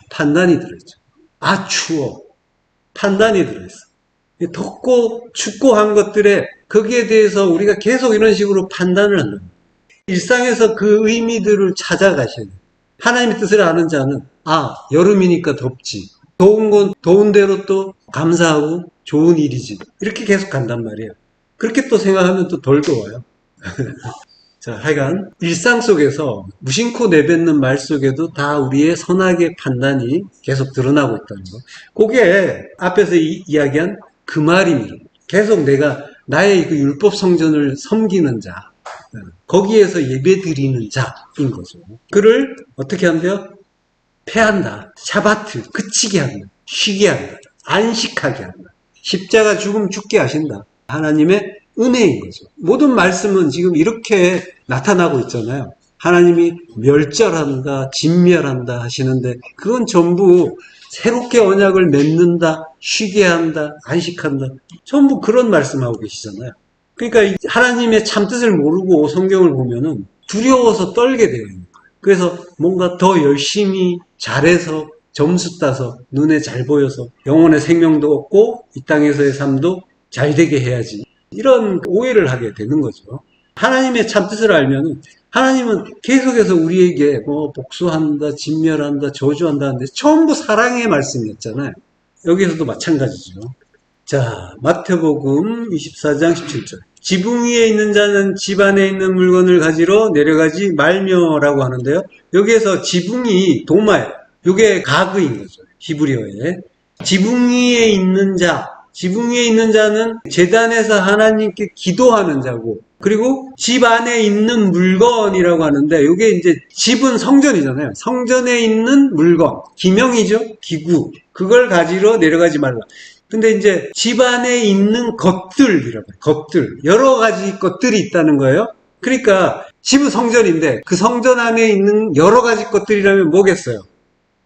판단이 들어있죠. 추워. 판단이 들어있어. 덥고 춥고 한 것들에 거기에 대해서 우리가 계속 이런 식으로 판단을 한다. 일상에서 그 의미들을 찾아가셔야 돼요. 하나님의 뜻을 아는 자는 여름이니까 덥지. 더운 건 더운 대로 또 감사하고 좋은 일이지. 이렇게 계속 간단 말이에요. 그렇게 또 생각하면 또 덜 더워요. 자, 하여간 일상 속에서 무심코 내뱉는 말 속에도 다 우리의 선악의 판단이 계속 드러나고 있다는 거. 그게 앞에서 이야기한 그 말입니다. 계속 내가 나의 그 율법 성전을 섬기는 자, 거기에서 예배 드리는 자인 거죠. 그를 어떻게 한대요? 패한다. 샤바트, 그치게 한다. 쉬게 한다. 안식하게 한다. 십자가 죽음 죽게 하신다. 하나님의 은혜인 거죠. 모든 말씀은 지금 이렇게 나타나고 있잖아요. 하나님이 멸절한다, 진멸한다 하시는데 그건 전부 새롭게 언약을 맺는다, 쉬게 한다, 안식한다. 전부 그런 말씀하고 계시잖아요. 그러니까 하나님의 참뜻을 모르고 성경을 보면은 두려워서 떨게 되어 있는 거예요. 그래서 뭔가 더 열심히 잘해서 점수 따서 눈에 잘 보여서 영혼의 생명도 얻고 이 땅에서의 삶도 잘 되게 해야지. 이런 오해를 하게 되는 거죠. 하나님의 참뜻을 알면은 하나님은 계속해서 우리에게 뭐 복수한다, 진멸한다, 저주한다 하는데 전부 사랑의 말씀이었잖아요. 여기서도 마찬가지죠. 자, 마태복음 24장 17절. 지붕 위에 있는 자는 집 안에 있는 물건을 가지러 내려가지 말며라고 하는데요. 여기에서 지붕이 도마예요. 이게 가그인 거죠. 히브리어에. 지붕 위에 있는 자. 지붕 위에 있는 자는 제단에서 하나님께 기도하는 자고, 그리고 집 안에 있는 물건이라고 하는데, 이게 이제 집은 성전이잖아요. 성전에 있는 물건, 기명이죠. 기구. 그걸 가지러 내려가지 말라. 근데 이제 집 안에 있는 것들이라고 해요. 것들. 여러 가지 것들이 있다는 거예요. 그러니까 집은 성전인데 그 성전 안에 있는 여러 가지 것들이라면 뭐겠어요?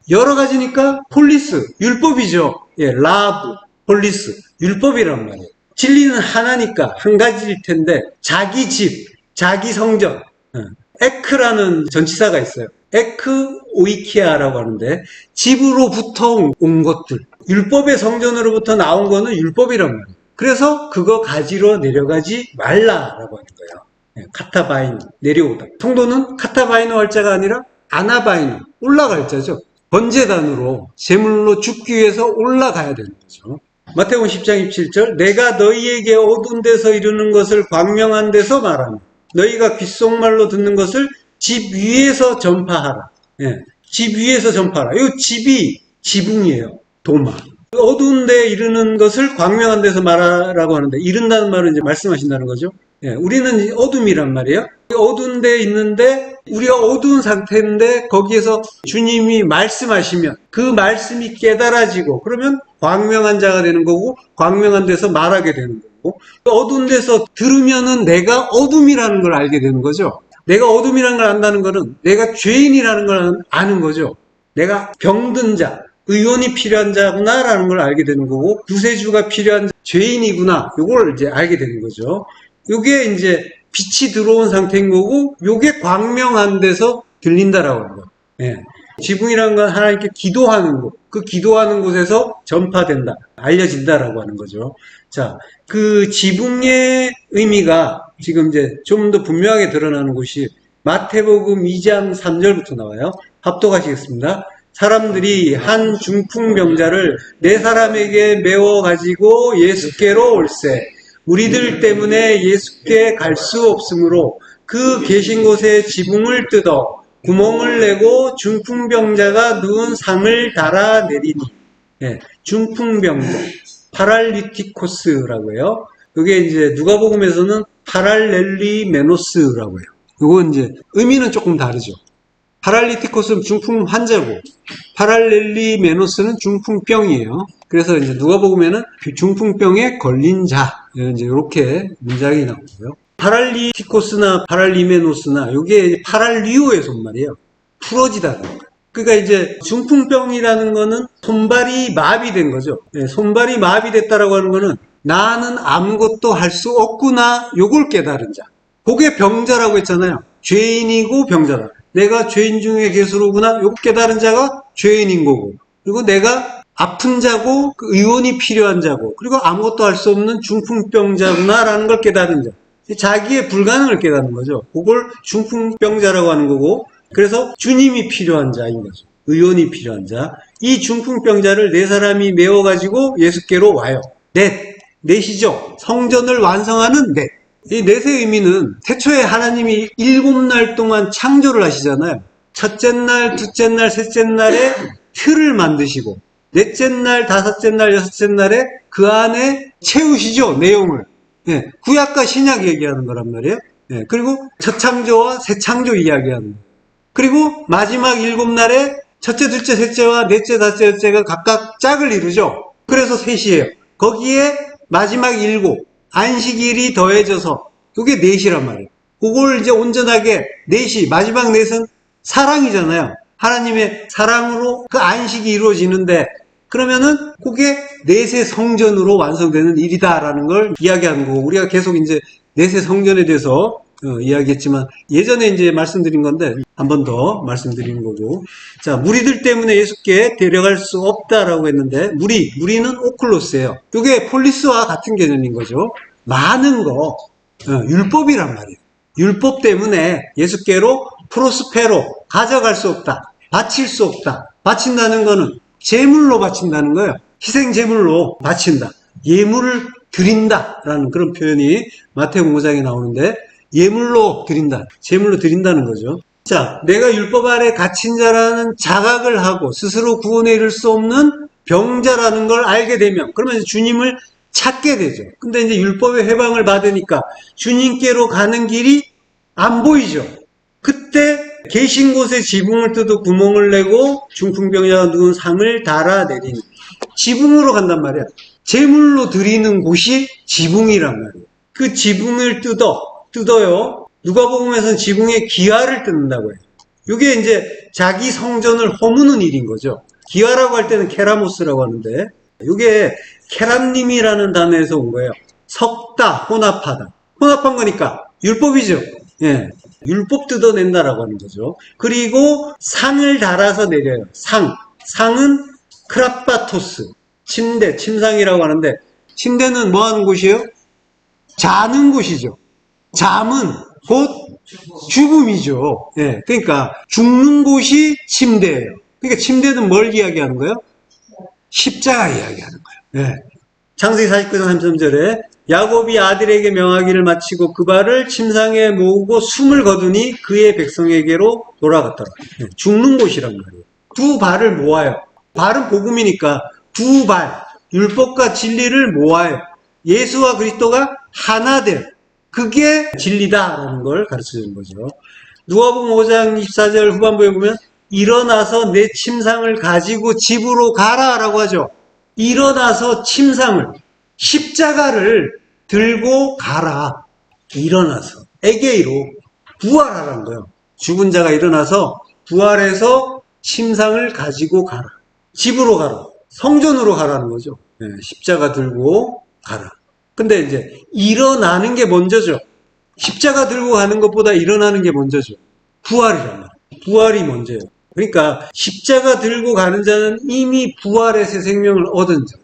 여러 가지니까 폴리스, 율법이죠. 예, 라브, 폴리스, 율법이란 말이에요. 진리는 하나니까 한 가지일 텐데 자기 집, 자기 성전. 에크라는 전치사가 있어요. 에크 오이키아라고 하는데 집으로부터 온 것들. 율법의 성전으로부터 나온 거는 율법이란 말이에요. 그래서 그거 가지러 내려가지 말라라고 하는 거예요. 카타바이노, 내려오다. 성도는 카타바이노 할 자가 아니라 아나바이노, 올라갈 자죠. 번제단으로 제물로 죽기 위해서 올라가야 되는 거죠. 마태복음 10장 27절 내가 너희에게 어두운 데서 이루는 것을 광명한 데서 말하며 너희가 귓속말로 듣는 것을 집 위에서 전파하라. 예, 집 위에서 전파하라. 이 집이 지붕이에요. 도마. 어두운 데 이르는 것을 광명한 데서 말하라고 하는데 이른다는 말은 이제 말씀하신다는 거죠. 예, 우리는 어둠이란 말이에요. 어두운 데 있는데 우리가 어두운 상태인데 거기에서 주님이 말씀하시면 그 말씀이 깨달아지고 그러면 광명한 자가 되는 거고 광명한 데서 말하게 되는 거고 어두운 데서 들으면은 내가 어둠이라는 걸 알게 되는 거죠. 내가 어둠이라는 걸 안다는 거는 내가 죄인이라는 걸 아는 거죠. 내가 병든 자, 의원이 필요한 자구나라는 걸 알게 되는 거고 구세주가 필요한 죄인이구나 이걸 이제 알게 되는 거죠. 이게 이제 빛이 들어온 상태인 거고 요게 광명한 데서 들린다라고 하는 거예요. 예. 지붕이라는 건 하나님께 기도하는 곳, 그 기도하는 곳에서 전파된다, 알려진다라고 하는 거죠. 자, 그 지붕의 의미가 지금 이제 좀 더 분명하게 드러나는 곳이 마태복음 2장 3절부터 나와요. 합독하시겠습니다. 사람들이 한 중풍병자를 네 사람에게 메워 가지고 예수께로 올세. 우리들 때문에 예수께 갈 수 없으므로 그 계신 곳에 지붕을 뜯어 구멍을 내고 중풍병자가 누운 상을 달아내리니. 예, 중풍병자, 파랄리티코스라고 해요. 이게 이제 누가복음에서는 파랄렐리메노스라고 해요. 이건 이제 의미는 조금 다르죠. 파랄리티코스는 중풍 환자고 파랄렐리메노스는 중풍병이에요. 그래서 이제 누가복음에는 중풍병에 걸린 자 이제 이렇게 문장이 나오고요. 파랄리티코스나 파랄리메노스나 이게 파랄리오의 손말이에요. 풀어지다는 거예요. 그러니까 이제 중풍병이라는 거는 손발이 마비된 거죠. 네, 손발이 마비됐다라고 하는 거는 나는 아무것도 할 수 없구나 요걸 깨달은 자. 그게 병자라고 했잖아요. 죄인이고 병자다. 내가 죄인 중에 괴수로구나 요거 깨달은 자가 죄인인 거고 그리고 내가 아픈 자고 그 의원이 필요한 자고 그리고 아무것도 할 수 없는 중풍병자구나라는 걸 깨달은 자. 자기의 불가능을 깨닫는 거죠. 그걸 중풍병자라고 하는 거고 그래서 주님이 필요한 자인 거죠. 의원이 필요한 자. 이 중풍병자를 네 사람이 메워가지고 예수께로 와요. 넷이죠. 성전을 완성하는 넷. 이 넷의 의미는 태초에 하나님이 7날 동안 창조를 하시잖아요. 첫째 날, 둘째 날, 셋째 날에 틀을 만드시고 넷째 날, 다섯째 날, 여섯째 날에 그 안에 채우시죠, 내용을. 예, 구약과 신약 얘기하는 거란 말이에요. 예, 그리고 첫 창조와 새 창조 이야기하는 거예요. 그리고 마지막 일곱 날에 첫째, 둘째, 셋째와 넷째, 다섯째, 여섯째가 각각 짝을 이루죠. 그래서 셋이에요. 거기에 마지막 일곱, 안식일이 더해져서 그게 넷이란 말이에요. 그걸 이제 온전하게 넷이, 마지막 넷은 사랑이잖아요. 하나님의 사랑으로 그 안식이 이루어지는데, 그러면은 그게 넷의 성전으로 완성되는 일이다라는 걸 이야기하는 거고, 우리가 계속 이제 넷의 성전에 대해서 이야기했지만 예전에 이제 말씀드린 건데 한 번 더 말씀드리는 거고, 자, 무리들 때문에 예수께 데려갈 수 없다라고 했는데, 무리는 오클로스예요. 이게 폴리스와 같은 개념인 거죠. 많은 거, 율법이란 말이에요. 율법 때문에 예수께로 프로스페로 가져갈 수 없다, 바칠 수 없다. 바친다는 거는 제물로 바친다는 거예요. 희생 제물로 바친다, 예물을 드린다라는 그런 표현이 마태복음 5장에 나오는데, 예물로 드린다, 제물로 드린다는 거죠. 자, 내가 율법 아래 갇힌 자라는 자각을 하고 스스로 구원에 이를 수 없는 병자라는 걸 알게 되면, 그러면 주님을 찾게 되죠. 근데 이제 율법의 해방을 받으니까 주님께로 가는 길이 안 보이죠. 그때 계신 곳에 지붕을 뜯어 구멍을 내고 중풍병자가 누운 상을 달아내리는, 지붕으로 간단 말이야. 제물로 드리는 곳이 지붕이란 말이에요. 그 지붕을 뜯어요. 누가복음에서는 지붕의 기와를 뜯는다고 해요. 이게 이제 자기 성전을 허무는 일인 거죠. 기와라고 할 때는 케라모스라고 하는데, 이게 케람님이라는 단어에서 온 거예요. 섞다, 혼합하다. 혼합한 거니까 율법이죠. 예, 율법 뜯어낸다라고 하는 거죠. 그리고 상을 달아서 내려요. 상은 크라파토스, 침대, 침상이라고 하는데, 침대는 뭐 하는 곳이에요? 자는 곳이죠. 잠은 곧 죽음이죠. 예, 그러니까 죽는 곳이 침대예요. 그러니까 침대는 뭘 이야기하는 거예요? 십자가 이야기하는 거예요. 예. 창세기 49장 33절에 야곱이 아들에게 명하기를 마치고 그 발을 침상에 모으고 숨을 거두니 그의 백성에게로 돌아갔더라. 예, 죽는 곳이란 말이에요. 두 발을 모아요. 발은 복음이니까 두 발, 율법과 진리를 모아요. 예수와 그리스도가 하나 될, 그게 진리다라는 걸 가르쳐주는 거죠. 누가복음 5장 24절 후반부에 보면 일어나서 내 침상을 가지고 집으로 가라라고 하죠. 일어나서 침상을, 십자가를 들고 가라. 일어나서 에게이로 부활하라는 거예요. 죽은 자가 일어나서 부활해서 침상을 가지고 가라. 집으로 가라. 성전으로 가라는 거죠. 네, 십자가 들고 가라. 근데 이제 일어나는 게 먼저죠. 십자가 들고 가는 것보다 일어나는 게 먼저죠. 부활이란 말이에요. 부활이 먼저예요. 그러니까 십자가 들고 가는 자는 이미 부활의 새 생명을 얻은 자.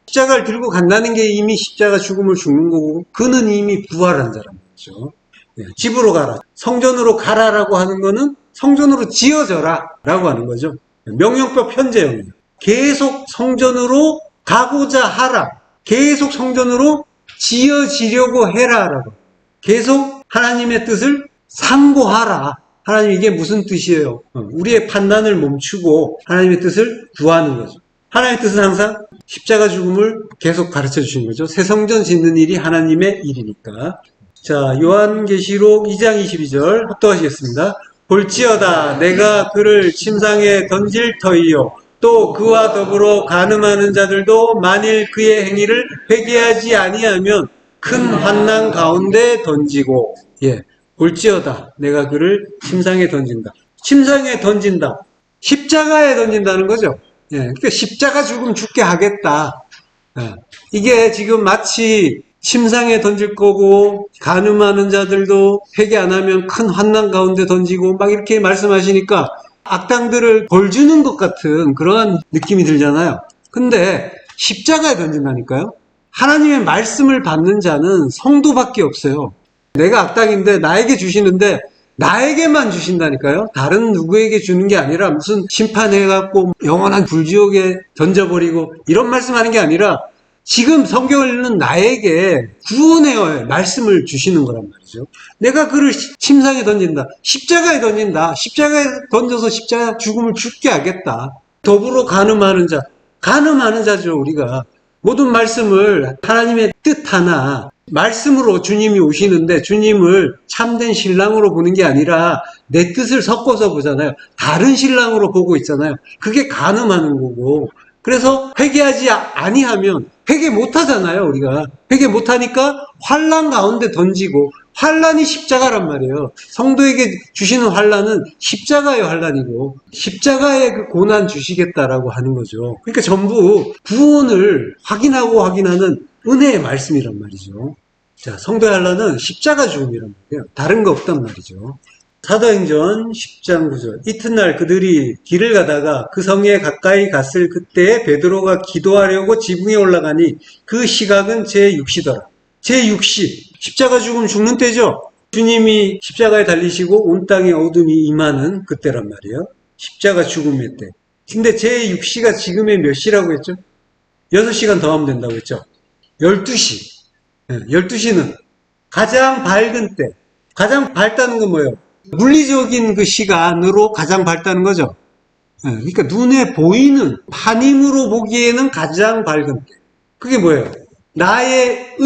십자가를 들고 간다는 게 이미 십자가 죽음을 죽는 거고, 그는 이미 부활한 자란 말이죠. 네, 집으로 가라. 성전으로 가라라고 하는 거는 성전으로 지어져라 라고 하는 거죠. 명령법 현재형이에요. 계속 성전으로 가고자 하라. 계속 성전으로 지어지려고 해라라고. 계속 하나님의 뜻을 상고하라. 하나님, 이게 무슨 뜻이에요? 우리의 판단을 멈추고 하나님의 뜻을 구하는 거죠. 하나님의 뜻은 항상 십자가 죽음을 계속 가르쳐 주시는 거죠. 새 성전 짓는 일이 하나님의 일이니까. 자, 요한계시록 2장 22절 합독하시겠습니다. 볼지어다 내가 그를 침상에 던질 터이요 또 그와 더불어 간음하는 자들도 만일 그의 행위를 회개하지 아니하면 큰 환난 가운데 던지고, 예, 볼지어다 내가 그를 침상에 던진다. 침상에 던진다. 십자가에 던진다는 거죠. 예, 그러니까 십자가 죽음 죽게 하겠다. 예, 이게 지금 마치 침상에 던질 거고 간음하는 자들도 회개 안 하면 큰 환난 가운데 던지고 막 이렇게 말씀하시니까 악당들을 벌 주는 것 같은 그러한 느낌이 들잖아요. 근데 십자가에 던진다니까요. 하나님의 말씀을 받는 자는 성도밖에 없어요. 내가 악당인데 나에게 주시는데 나에게만 주신다니까요. 다른 누구에게 주는 게 아니라 무슨 심판해갖고 영원한 불지옥에 던져버리고 이런 말씀하는 게 아니라 지금 성경을 읽는 나에게 구원의 말씀을 주시는 거란 말이죠. 내가 그를 침상에 던진다. 십자가에 던진다. 십자가에 던져서 십자가 죽음을 죽게 하겠다. 더불어 간음하는 자. 간음하는 자죠, 우리가. 모든 말씀을 하나님의 뜻 하나, 말씀으로 주님이 오시는데 주님을 참된 신랑으로 보는 게 아니라 내 뜻을 섞어서 보잖아요. 다른 신랑으로 보고 있잖아요. 그게 간음하는 거고. 그래서 회개하지 아니하면 회개 못하잖아요, 우리가. 회개 못하니까 환난 가운데 던지고, 환난이 십자가란 말이에요. 성도에게 주시는 환난은 십자가의 환난이고 십자가의 그 고난 주시겠다라고 하는 거죠. 그러니까 전부 구원을 확인하고 확인하는 은혜의 말씀이란 말이죠. 자, 성도의 환난은 십자가 죽음이란 말이에요. 다른 거 없단 말이죠. 사도행전 10장 9절. 이튿날 그들이 길을 가다가 그 성에 가까이 갔을 그때에 베드로가 기도하려고 지붕에 올라가니 그 시각은 제6시더라. 제6시. 십자가 죽음 죽는 때죠. 주님이 십자가에 달리시고 온 땅에 어둠이 임하는 그때란 말이에요. 십자가 죽음의 때. 근데 제6시가 지금의 몇 시라고 했죠? 6시간 더 하면 된다고 했죠? 12시. 12시는 가장 밝은 때. 가장 밝다는 건 뭐예요? 물리적인 그 시간으로 가장 밝다는 거죠. 그러니까 눈에 보이는 판임으로 보기에는 가장 밝은 때. 그게 뭐예요? 나의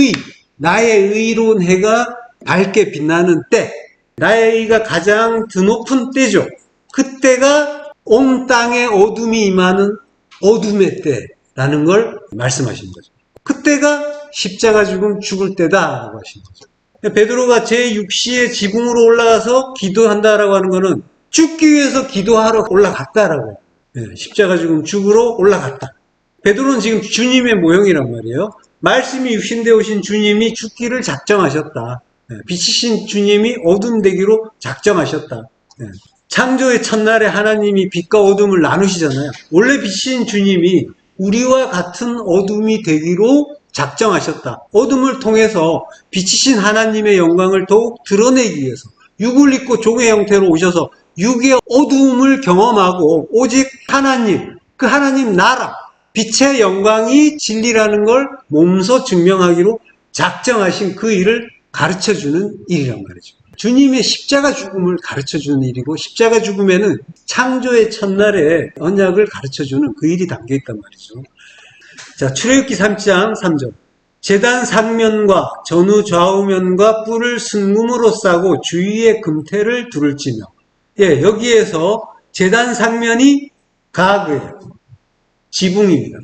의로운 해가 밝게 빛나는 때. 나의 의가 가장 드높은 때죠. 그때가 온 땅에 어둠이 임하는 어둠의 때라는 걸 말씀하시는 거죠. 그때가 십자가 죽을 때다라고 하시는 거죠. 베드로가 제6시에 지붕으로 올라가서 기도한다라고 하는 거는 죽기 위해서 기도하러 올라갔다라고. 십자가 죽으러 올라갔다. 베드로는 지금 주님의 모형이란 말이에요. 말씀이 육신되어 오신 주님이 죽기를 작정하셨다. 빛이신 주님이 어둠 되기로 작정하셨다. 창조의 첫날에 하나님이 빛과 어둠을 나누시잖아요. 원래 빛이신 주님이 우리와 같은 어둠이 되기로 작정하셨다. 어둠을 통해서 빛이신 하나님의 영광을 더욱 드러내기 위해서 육을 입고 종의 형태로 오셔서 육의 어둠을 경험하고 오직 하나님, 그 하나님 나라, 빛의 영광이 진리라는 걸 몸소 증명하기로 작정하신 그 일을 가르쳐주는 일이란 말이죠. 주님의 십자가 죽음을 가르쳐주는 일이고 십자가 죽음에는 창조의 첫날에 언약을 가르쳐주는 그 일이 담겨있단 말이죠. 자, 출애굽기 3장 3절. 제단 상면과 전후 좌우면과 뿔을 순금으로 싸고 주위에 금태를 두를지며. 여기에서 제단 상면이 가그예요. 지붕입니다.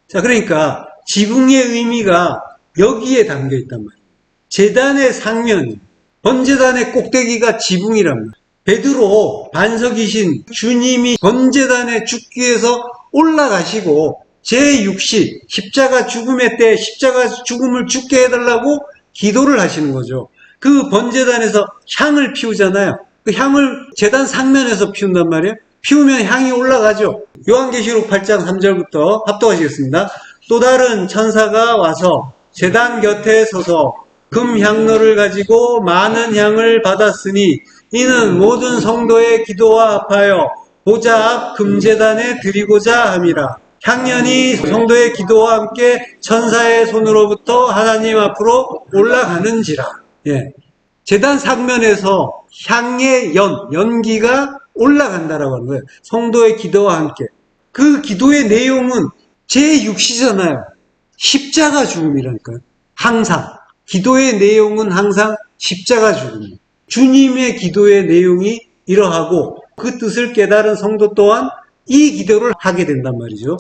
자, 그러니까 지붕의 의미가 여기에 담겨 있단 말이에요. 제단의 상면이, 번제단의 꼭대기가 지붕이란 말이에요. 베드로 반석이신 주님이 번제단에 죽기 위해서 올라가시고 제6시 십자가 죽음의 때 십자가 죽음을 죽게 해달라고 기도를 하시는 거죠. 그 번제단에서 향을 피우잖아요. 그 향을 제단 상면에서 피운단 말이에요. 피우면 향이 올라가죠. 요한계시록 8장 3절부터 합독하시겠습니다. 또 다른 천사가 와서 제단 곁에 서서 금향로를 가지고 많은 향을 받았으니 이는 모든 성도의 기도와 합하여 보좌 앞 금제단에 드리고자 함이라. 향연이 성도의 기도와 함께 천사의 손으로부터 하나님 앞으로 올라가는지라. 제단 상면에서 향의 연기가 올라간다라고 하는 거예요. 성도의 기도와 함께. 그 기도의 내용은 제6시잖아요. 십자가 죽음이라니까요. 항상. 기도의 내용은 항상 십자가 죽음이에요. 주님의 기도의 내용이 이러하고 그 뜻을 깨달은 성도 또한 이 기도를 하게 된단 말이죠.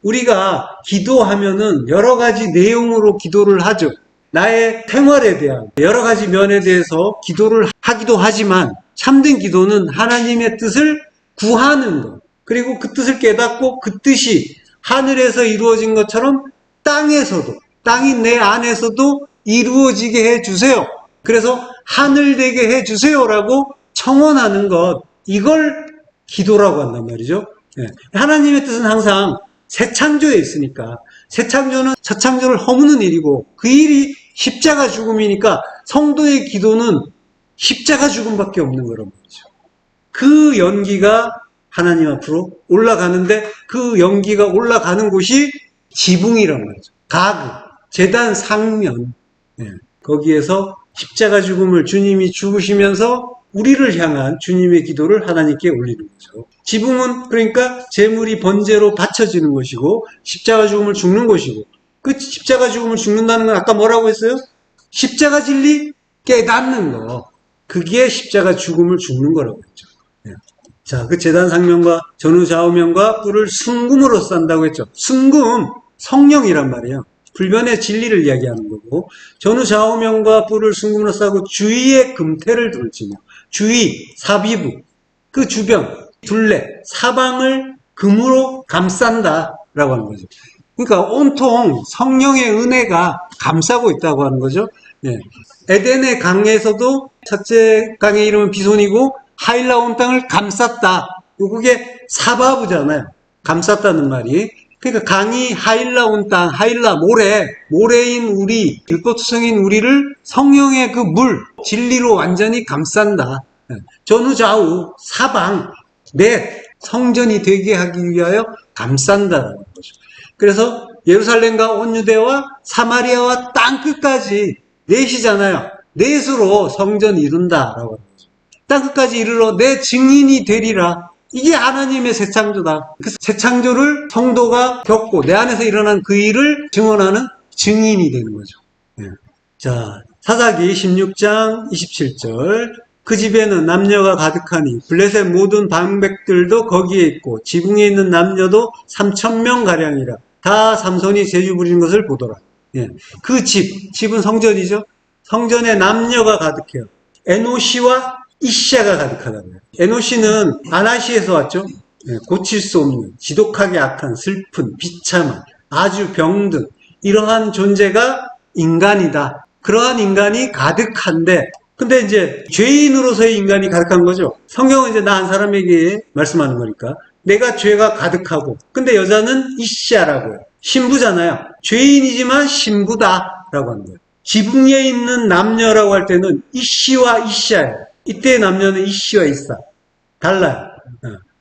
우리가 기도하면은 여러 가지 내용으로 기도를 하죠. 나의 생활에 대한 여러 가지 면에 대해서 기도를 하기도 하지만 참된 기도는 하나님의 뜻을 구하는 것. 그리고 그 뜻을 깨닫고 그 뜻이 하늘에서 이루어진 것처럼 땅에서도, 땅이 내 안에서도 이루어지게 해주세요. 그래서 하늘 되게 해주세요라고 청원하는 것. 이걸 기도라고 한단 말이죠. 하나님의 뜻은 항상 새 창조에 있으니까 새 창조는 첫 창조를 허무는 일이고 그 일이 십자가 죽음이니까 성도의 기도는 십자가 죽음밖에 없는 거란 말이죠. 그 연기가 하나님 앞으로 올라가는데 그 연기가 올라가는 곳이 지붕이란 말이죠. 가그, 제단 상면. 거기에서 십자가 죽음을 주님이 죽으시면서 우리를 향한 주님의 기도를 하나님께 올리는 거죠. 지붕은 그러니까 제물이 번제로 바쳐지는 것이고 십자가 죽음을 죽는 것이고, 그 십자가 죽음을 죽는다는 건 아까 뭐라고 했어요? 십자가 진리 깨닫는 거. 그게 십자가 죽음을 죽는 거라고 했죠. 자, 그 제단 상명과 전후 좌우명과 뿔을 순금으로 싼다고 했죠. 순금, 성령이란 말이에요. 불변의 진리를 이야기하는 거고, 전후 좌우명과 뿔을 순금으로 싸고 주위에 금태를 둘지며, 주위, 사비부, 그 주변, 둘레, 사방을 금으로 감싼다라고 하는 거죠. 그러니까 온통 성령의 은혜가 감싸고 있다고 하는 거죠. 예. 에덴의 강에서도 첫째 강의 이름은 비손이고 하일라 온 땅을 감쌌다. 그게 사바부잖아요. 감쌌다는 말이. 그러니까 강이 하일라 온 땅, 하일라 모래인 우리, 율법투성인 우리를 성령의 그 물, 진리로 완전히 감싼다. 전후 좌우 사방 넷 성전이 되게 하기 위하여 감싼다라는 거죠. 그래서 예루살렘과 온 유대와 사마리아와 땅 끝까지 넷이잖아요. 넷으로 성전 이룬다라고 하는 거죠. 땅 끝까지 이르러 내 증인이 되리라. 이게 하나님의 새 창조다. 그 새 창조를 성도가 겪고 내 안에서 일어난 그 일을 증언하는 증인이 되는 거죠. 네. 자, 사사기 16장 27절. 그 집에는 남녀가 가득하니 블레셋 모든 방백들도 거기에 있고 지붕에 있는 남녀도 3,000명 가량이라. 다 삼손이 제주 부리는 것을 보더라. 예. 그 집은 성전이죠. 성전에 남녀가 가득해요. 에노시와 이시아가 가득하다고요. 에노시는 아나시에서 왔죠. 예. 고칠 수 없는, 지독하게 악한, 슬픈, 비참한, 아주 병든 이러한 존재가 인간이다. 그러한 인간이 가득한데, 근데 이제 죄인으로서의 인간이 가득한 거죠. 성경은 이제 나 한 사람에게 말씀하는 거니까. 내가 죄가 가득하고, 근데 여자는 이시아라고요. 신부잖아요. 죄인이지만 신부다라고 하는 거예요. 지붕에 있는 남녀라고 할 때는 이시와 이시아예요. 이때의 남녀는 이시와 이사. 달라요.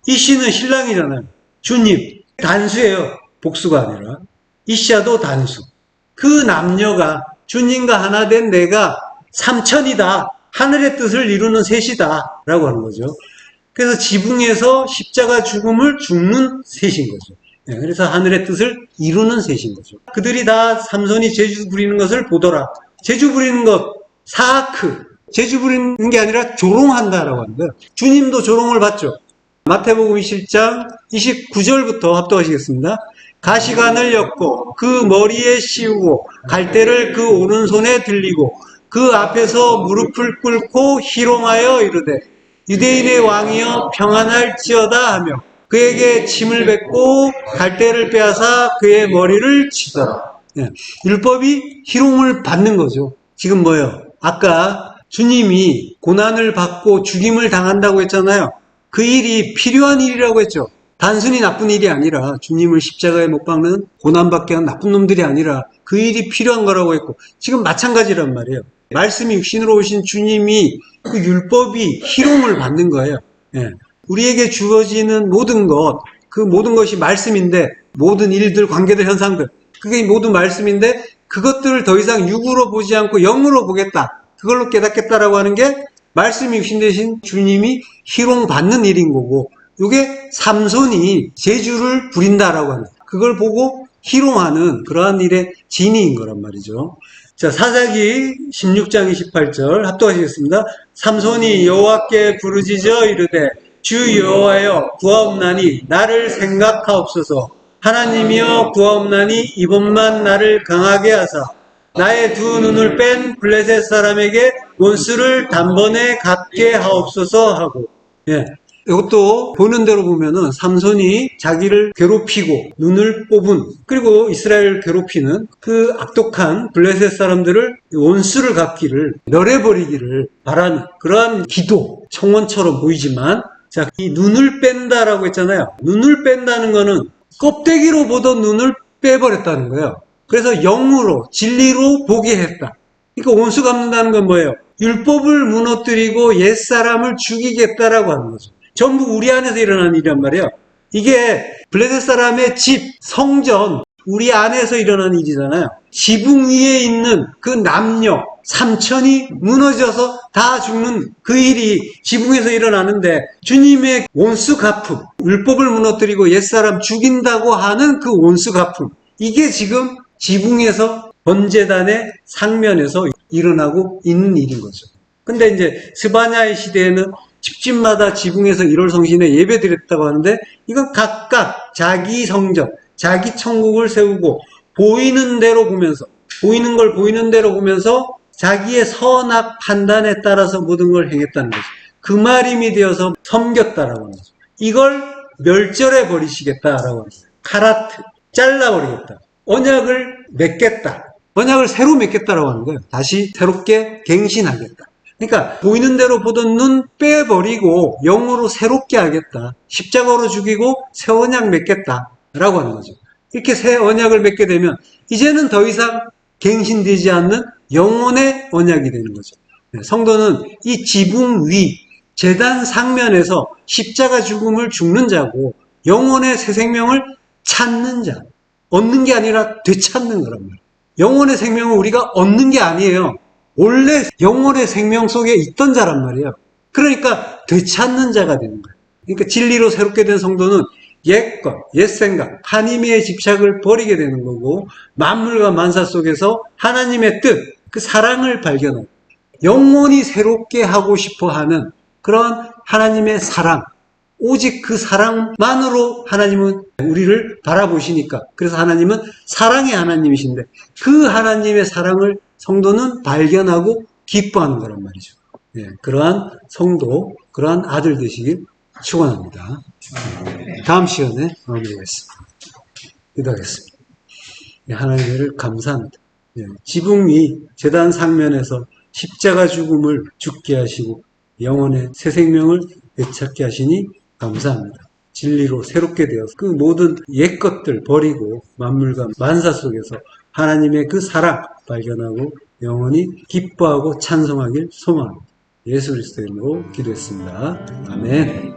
이시는 신랑이잖아요. 주님. 단수예요. 복수가 아니라. 이시아도 단수. 그 남녀가 주님과 하나 된 내가 삼천이다. 하늘의 뜻을 이루는 셋이다. 라고 하는 거죠. 그래서 지붕에서 십자가 죽음을 죽는 셋인 거죠. 네, 그래서 하늘의 뜻을 이루는 셋인 거죠. 그들이 다 삼손이 제주 부리는 것을 보더라. 제주 부리는 것, 사아크. 제주 부리는 게 아니라 조롱한다라고 하는 거예요. 주님도 조롱을 받죠. 마태복음 27장 29절부터 합독하시겠습니다. 가시관을 엮고 그 머리에 씌우고 갈대를 그 오른손에 들리고 그 앞에서 무릎을 꿇고 희롱하여 이르되 유대인의 왕이여 평안할지어다 하며 그에게 침을 뱉고 갈대를 빼앗아 그의 머리를 치더라. 예, 율법이 희롱을 받는 거죠. 지금 뭐예요? 아까 주님이 고난을 받고 죽임을 당한다고 했잖아요. 그 일이 필요한 일이라고 했죠. 단순히 나쁜 일이 아니라 주님을 십자가에 못 박는 고난받게 한 나쁜 놈들이 아니라 그 일이 필요한 거라고 했고 지금 마찬가지란 말이에요. 말씀이 육신으로 오신 주님이 그 율법이 희롱을 받는 거예요. 예. 우리에게 주어지는 모든 것, 그 모든 것이 말씀인데 모든 일들, 관계들, 현상들 그게 모두 말씀인데 그것들을 더 이상 육으로 보지 않고 영으로 보겠다. 그걸로 깨닫겠다라고 하는 게 말씀이 육신 되신 주님이 희롱받는 일인 거고 이게 삼손이 제주를 부린다라고 하는 그걸 보고 희롱하는 그러한 일의 진위인 거란 말이죠. 자, 사사기 16장 28절 합독하시겠습니다. 삼손이 여호와께 부르짖어 이르되 주 여호와여 구하옵나니 나를 생각하옵소서. 하나님이여 구하옵나니 이번만 나를 강하게 하사 나의 두 눈을 뺀 블레셋 사람에게 원수를 단번에 갚게 하옵소서 하고. 예. 이것도 보는 대로 보면은 삼손이 자기를 괴롭히고 눈을 뽑은 그리고 이스라엘을 괴롭히는 그 악독한 블레셋 사람들을 원수를 갚기를 멸해버리기를 바라는 그러한 기도 청원처럼 보이지만 자, 이 눈을 뺀다라고 했잖아요. 눈을 뺀다는 거는 껍데기로 보던 눈을 빼버렸다는 거예요. 그래서 영으로 진리로 보게 했다. 그러니까 원수 갚는다는 건 뭐예요? 율법을 무너뜨리고 옛사람을 죽이겠다라고 하는 거죠. 전부 우리 안에서 일어나는 일이란 말이에요. 이게 블레셋 사람의 집, 성전, 우리 안에서 일어나는 일이잖아요. 지붕 위에 있는 그 남녀, 삼천이 무너져서 다 죽는 그 일이 지붕에서 일어나는데 주님의 온수 갚음, 율법을 무너뜨리고 옛사람 죽인다고 하는 그 온수 갚음, 이게 지금 지붕에서 번제단의 상면에서 일어나고 있는 일인 거죠. 근데 이제 스바냐의 시대에는 집집마다 지붕에서 1월 성신에 예배 드렸다고 하는데 이건 각각 자기 성전, 자기 천국을 세우고 보이는 대로 보면서, 보이는 걸 보이는 대로 보면서 자기의 선악 판단에 따라서 모든 걸 행했다는 거죠. 그 말임이 되어서 섬겼다라고 하는 거죠. 이걸 멸절해 버리시겠다라고 하는 거죠. 카라트, 잘라버리겠다. 언약을 맺겠다. 언약을 새로 맺겠다라고 하는 거예요. 다시 새롭게 갱신하겠다. 그러니까 보이는 대로 보던 눈 빼버리고 영으로 새롭게 하겠다. 십자가로 죽이고 새 언약 맺겠다라고 하는 거죠. 이렇게 새 언약을 맺게 되면 이제는 더 이상 갱신되지 않는 영혼의 언약이 되는 거죠. 성도는 이 지붕 위 제단 상면에서 십자가 죽음을 죽는 자고 영혼의 새 생명을 찾는 자, 얻는 게 아니라 되찾는 거란 말이에요. 영혼의 생명은 우리가 얻는 게 아니에요. 원래 영혼의 생명 속에 있던 자란 말이에요. 그러니까 되찾는 자가 되는 거예요. 그러니까 진리로 새롭게 된 성도는 옛것, 옛생각, 하나님의 집착을 버리게 되는 거고 만물과 만사 속에서 하나님의 뜻, 그 사랑을 발견하고 영혼이 새롭게 하고 싶어하는 그런 하나님의 사랑, 오직 그 사랑만으로 하나님은 우리를 바라보시니까, 그래서 하나님은 사랑의 하나님이신데 그 하나님의 사랑을 성도는 발견하고 기뻐하는 거란 말이죠. 예, 그러한 성도, 그러한 아들 되시길 축원합니다. 다음 시간에 마무리하겠습니다. 기도하겠습니다. 예, 하나님을 감사합니다. 예, 지붕 위 제단 상면에서 십자가 죽음을 죽게 하시고 영혼의 새 생명을 되찾게 하시니 감사합니다. 진리로 새롭게 되어서 그 모든 옛것들 버리고 만물과 만사 속에서 하나님의 그 사랑 발견하고 영원히 기뻐하고 찬송하길 소망합니다. 예수 그리스도의 이름으로 기도했습니다. 아멘.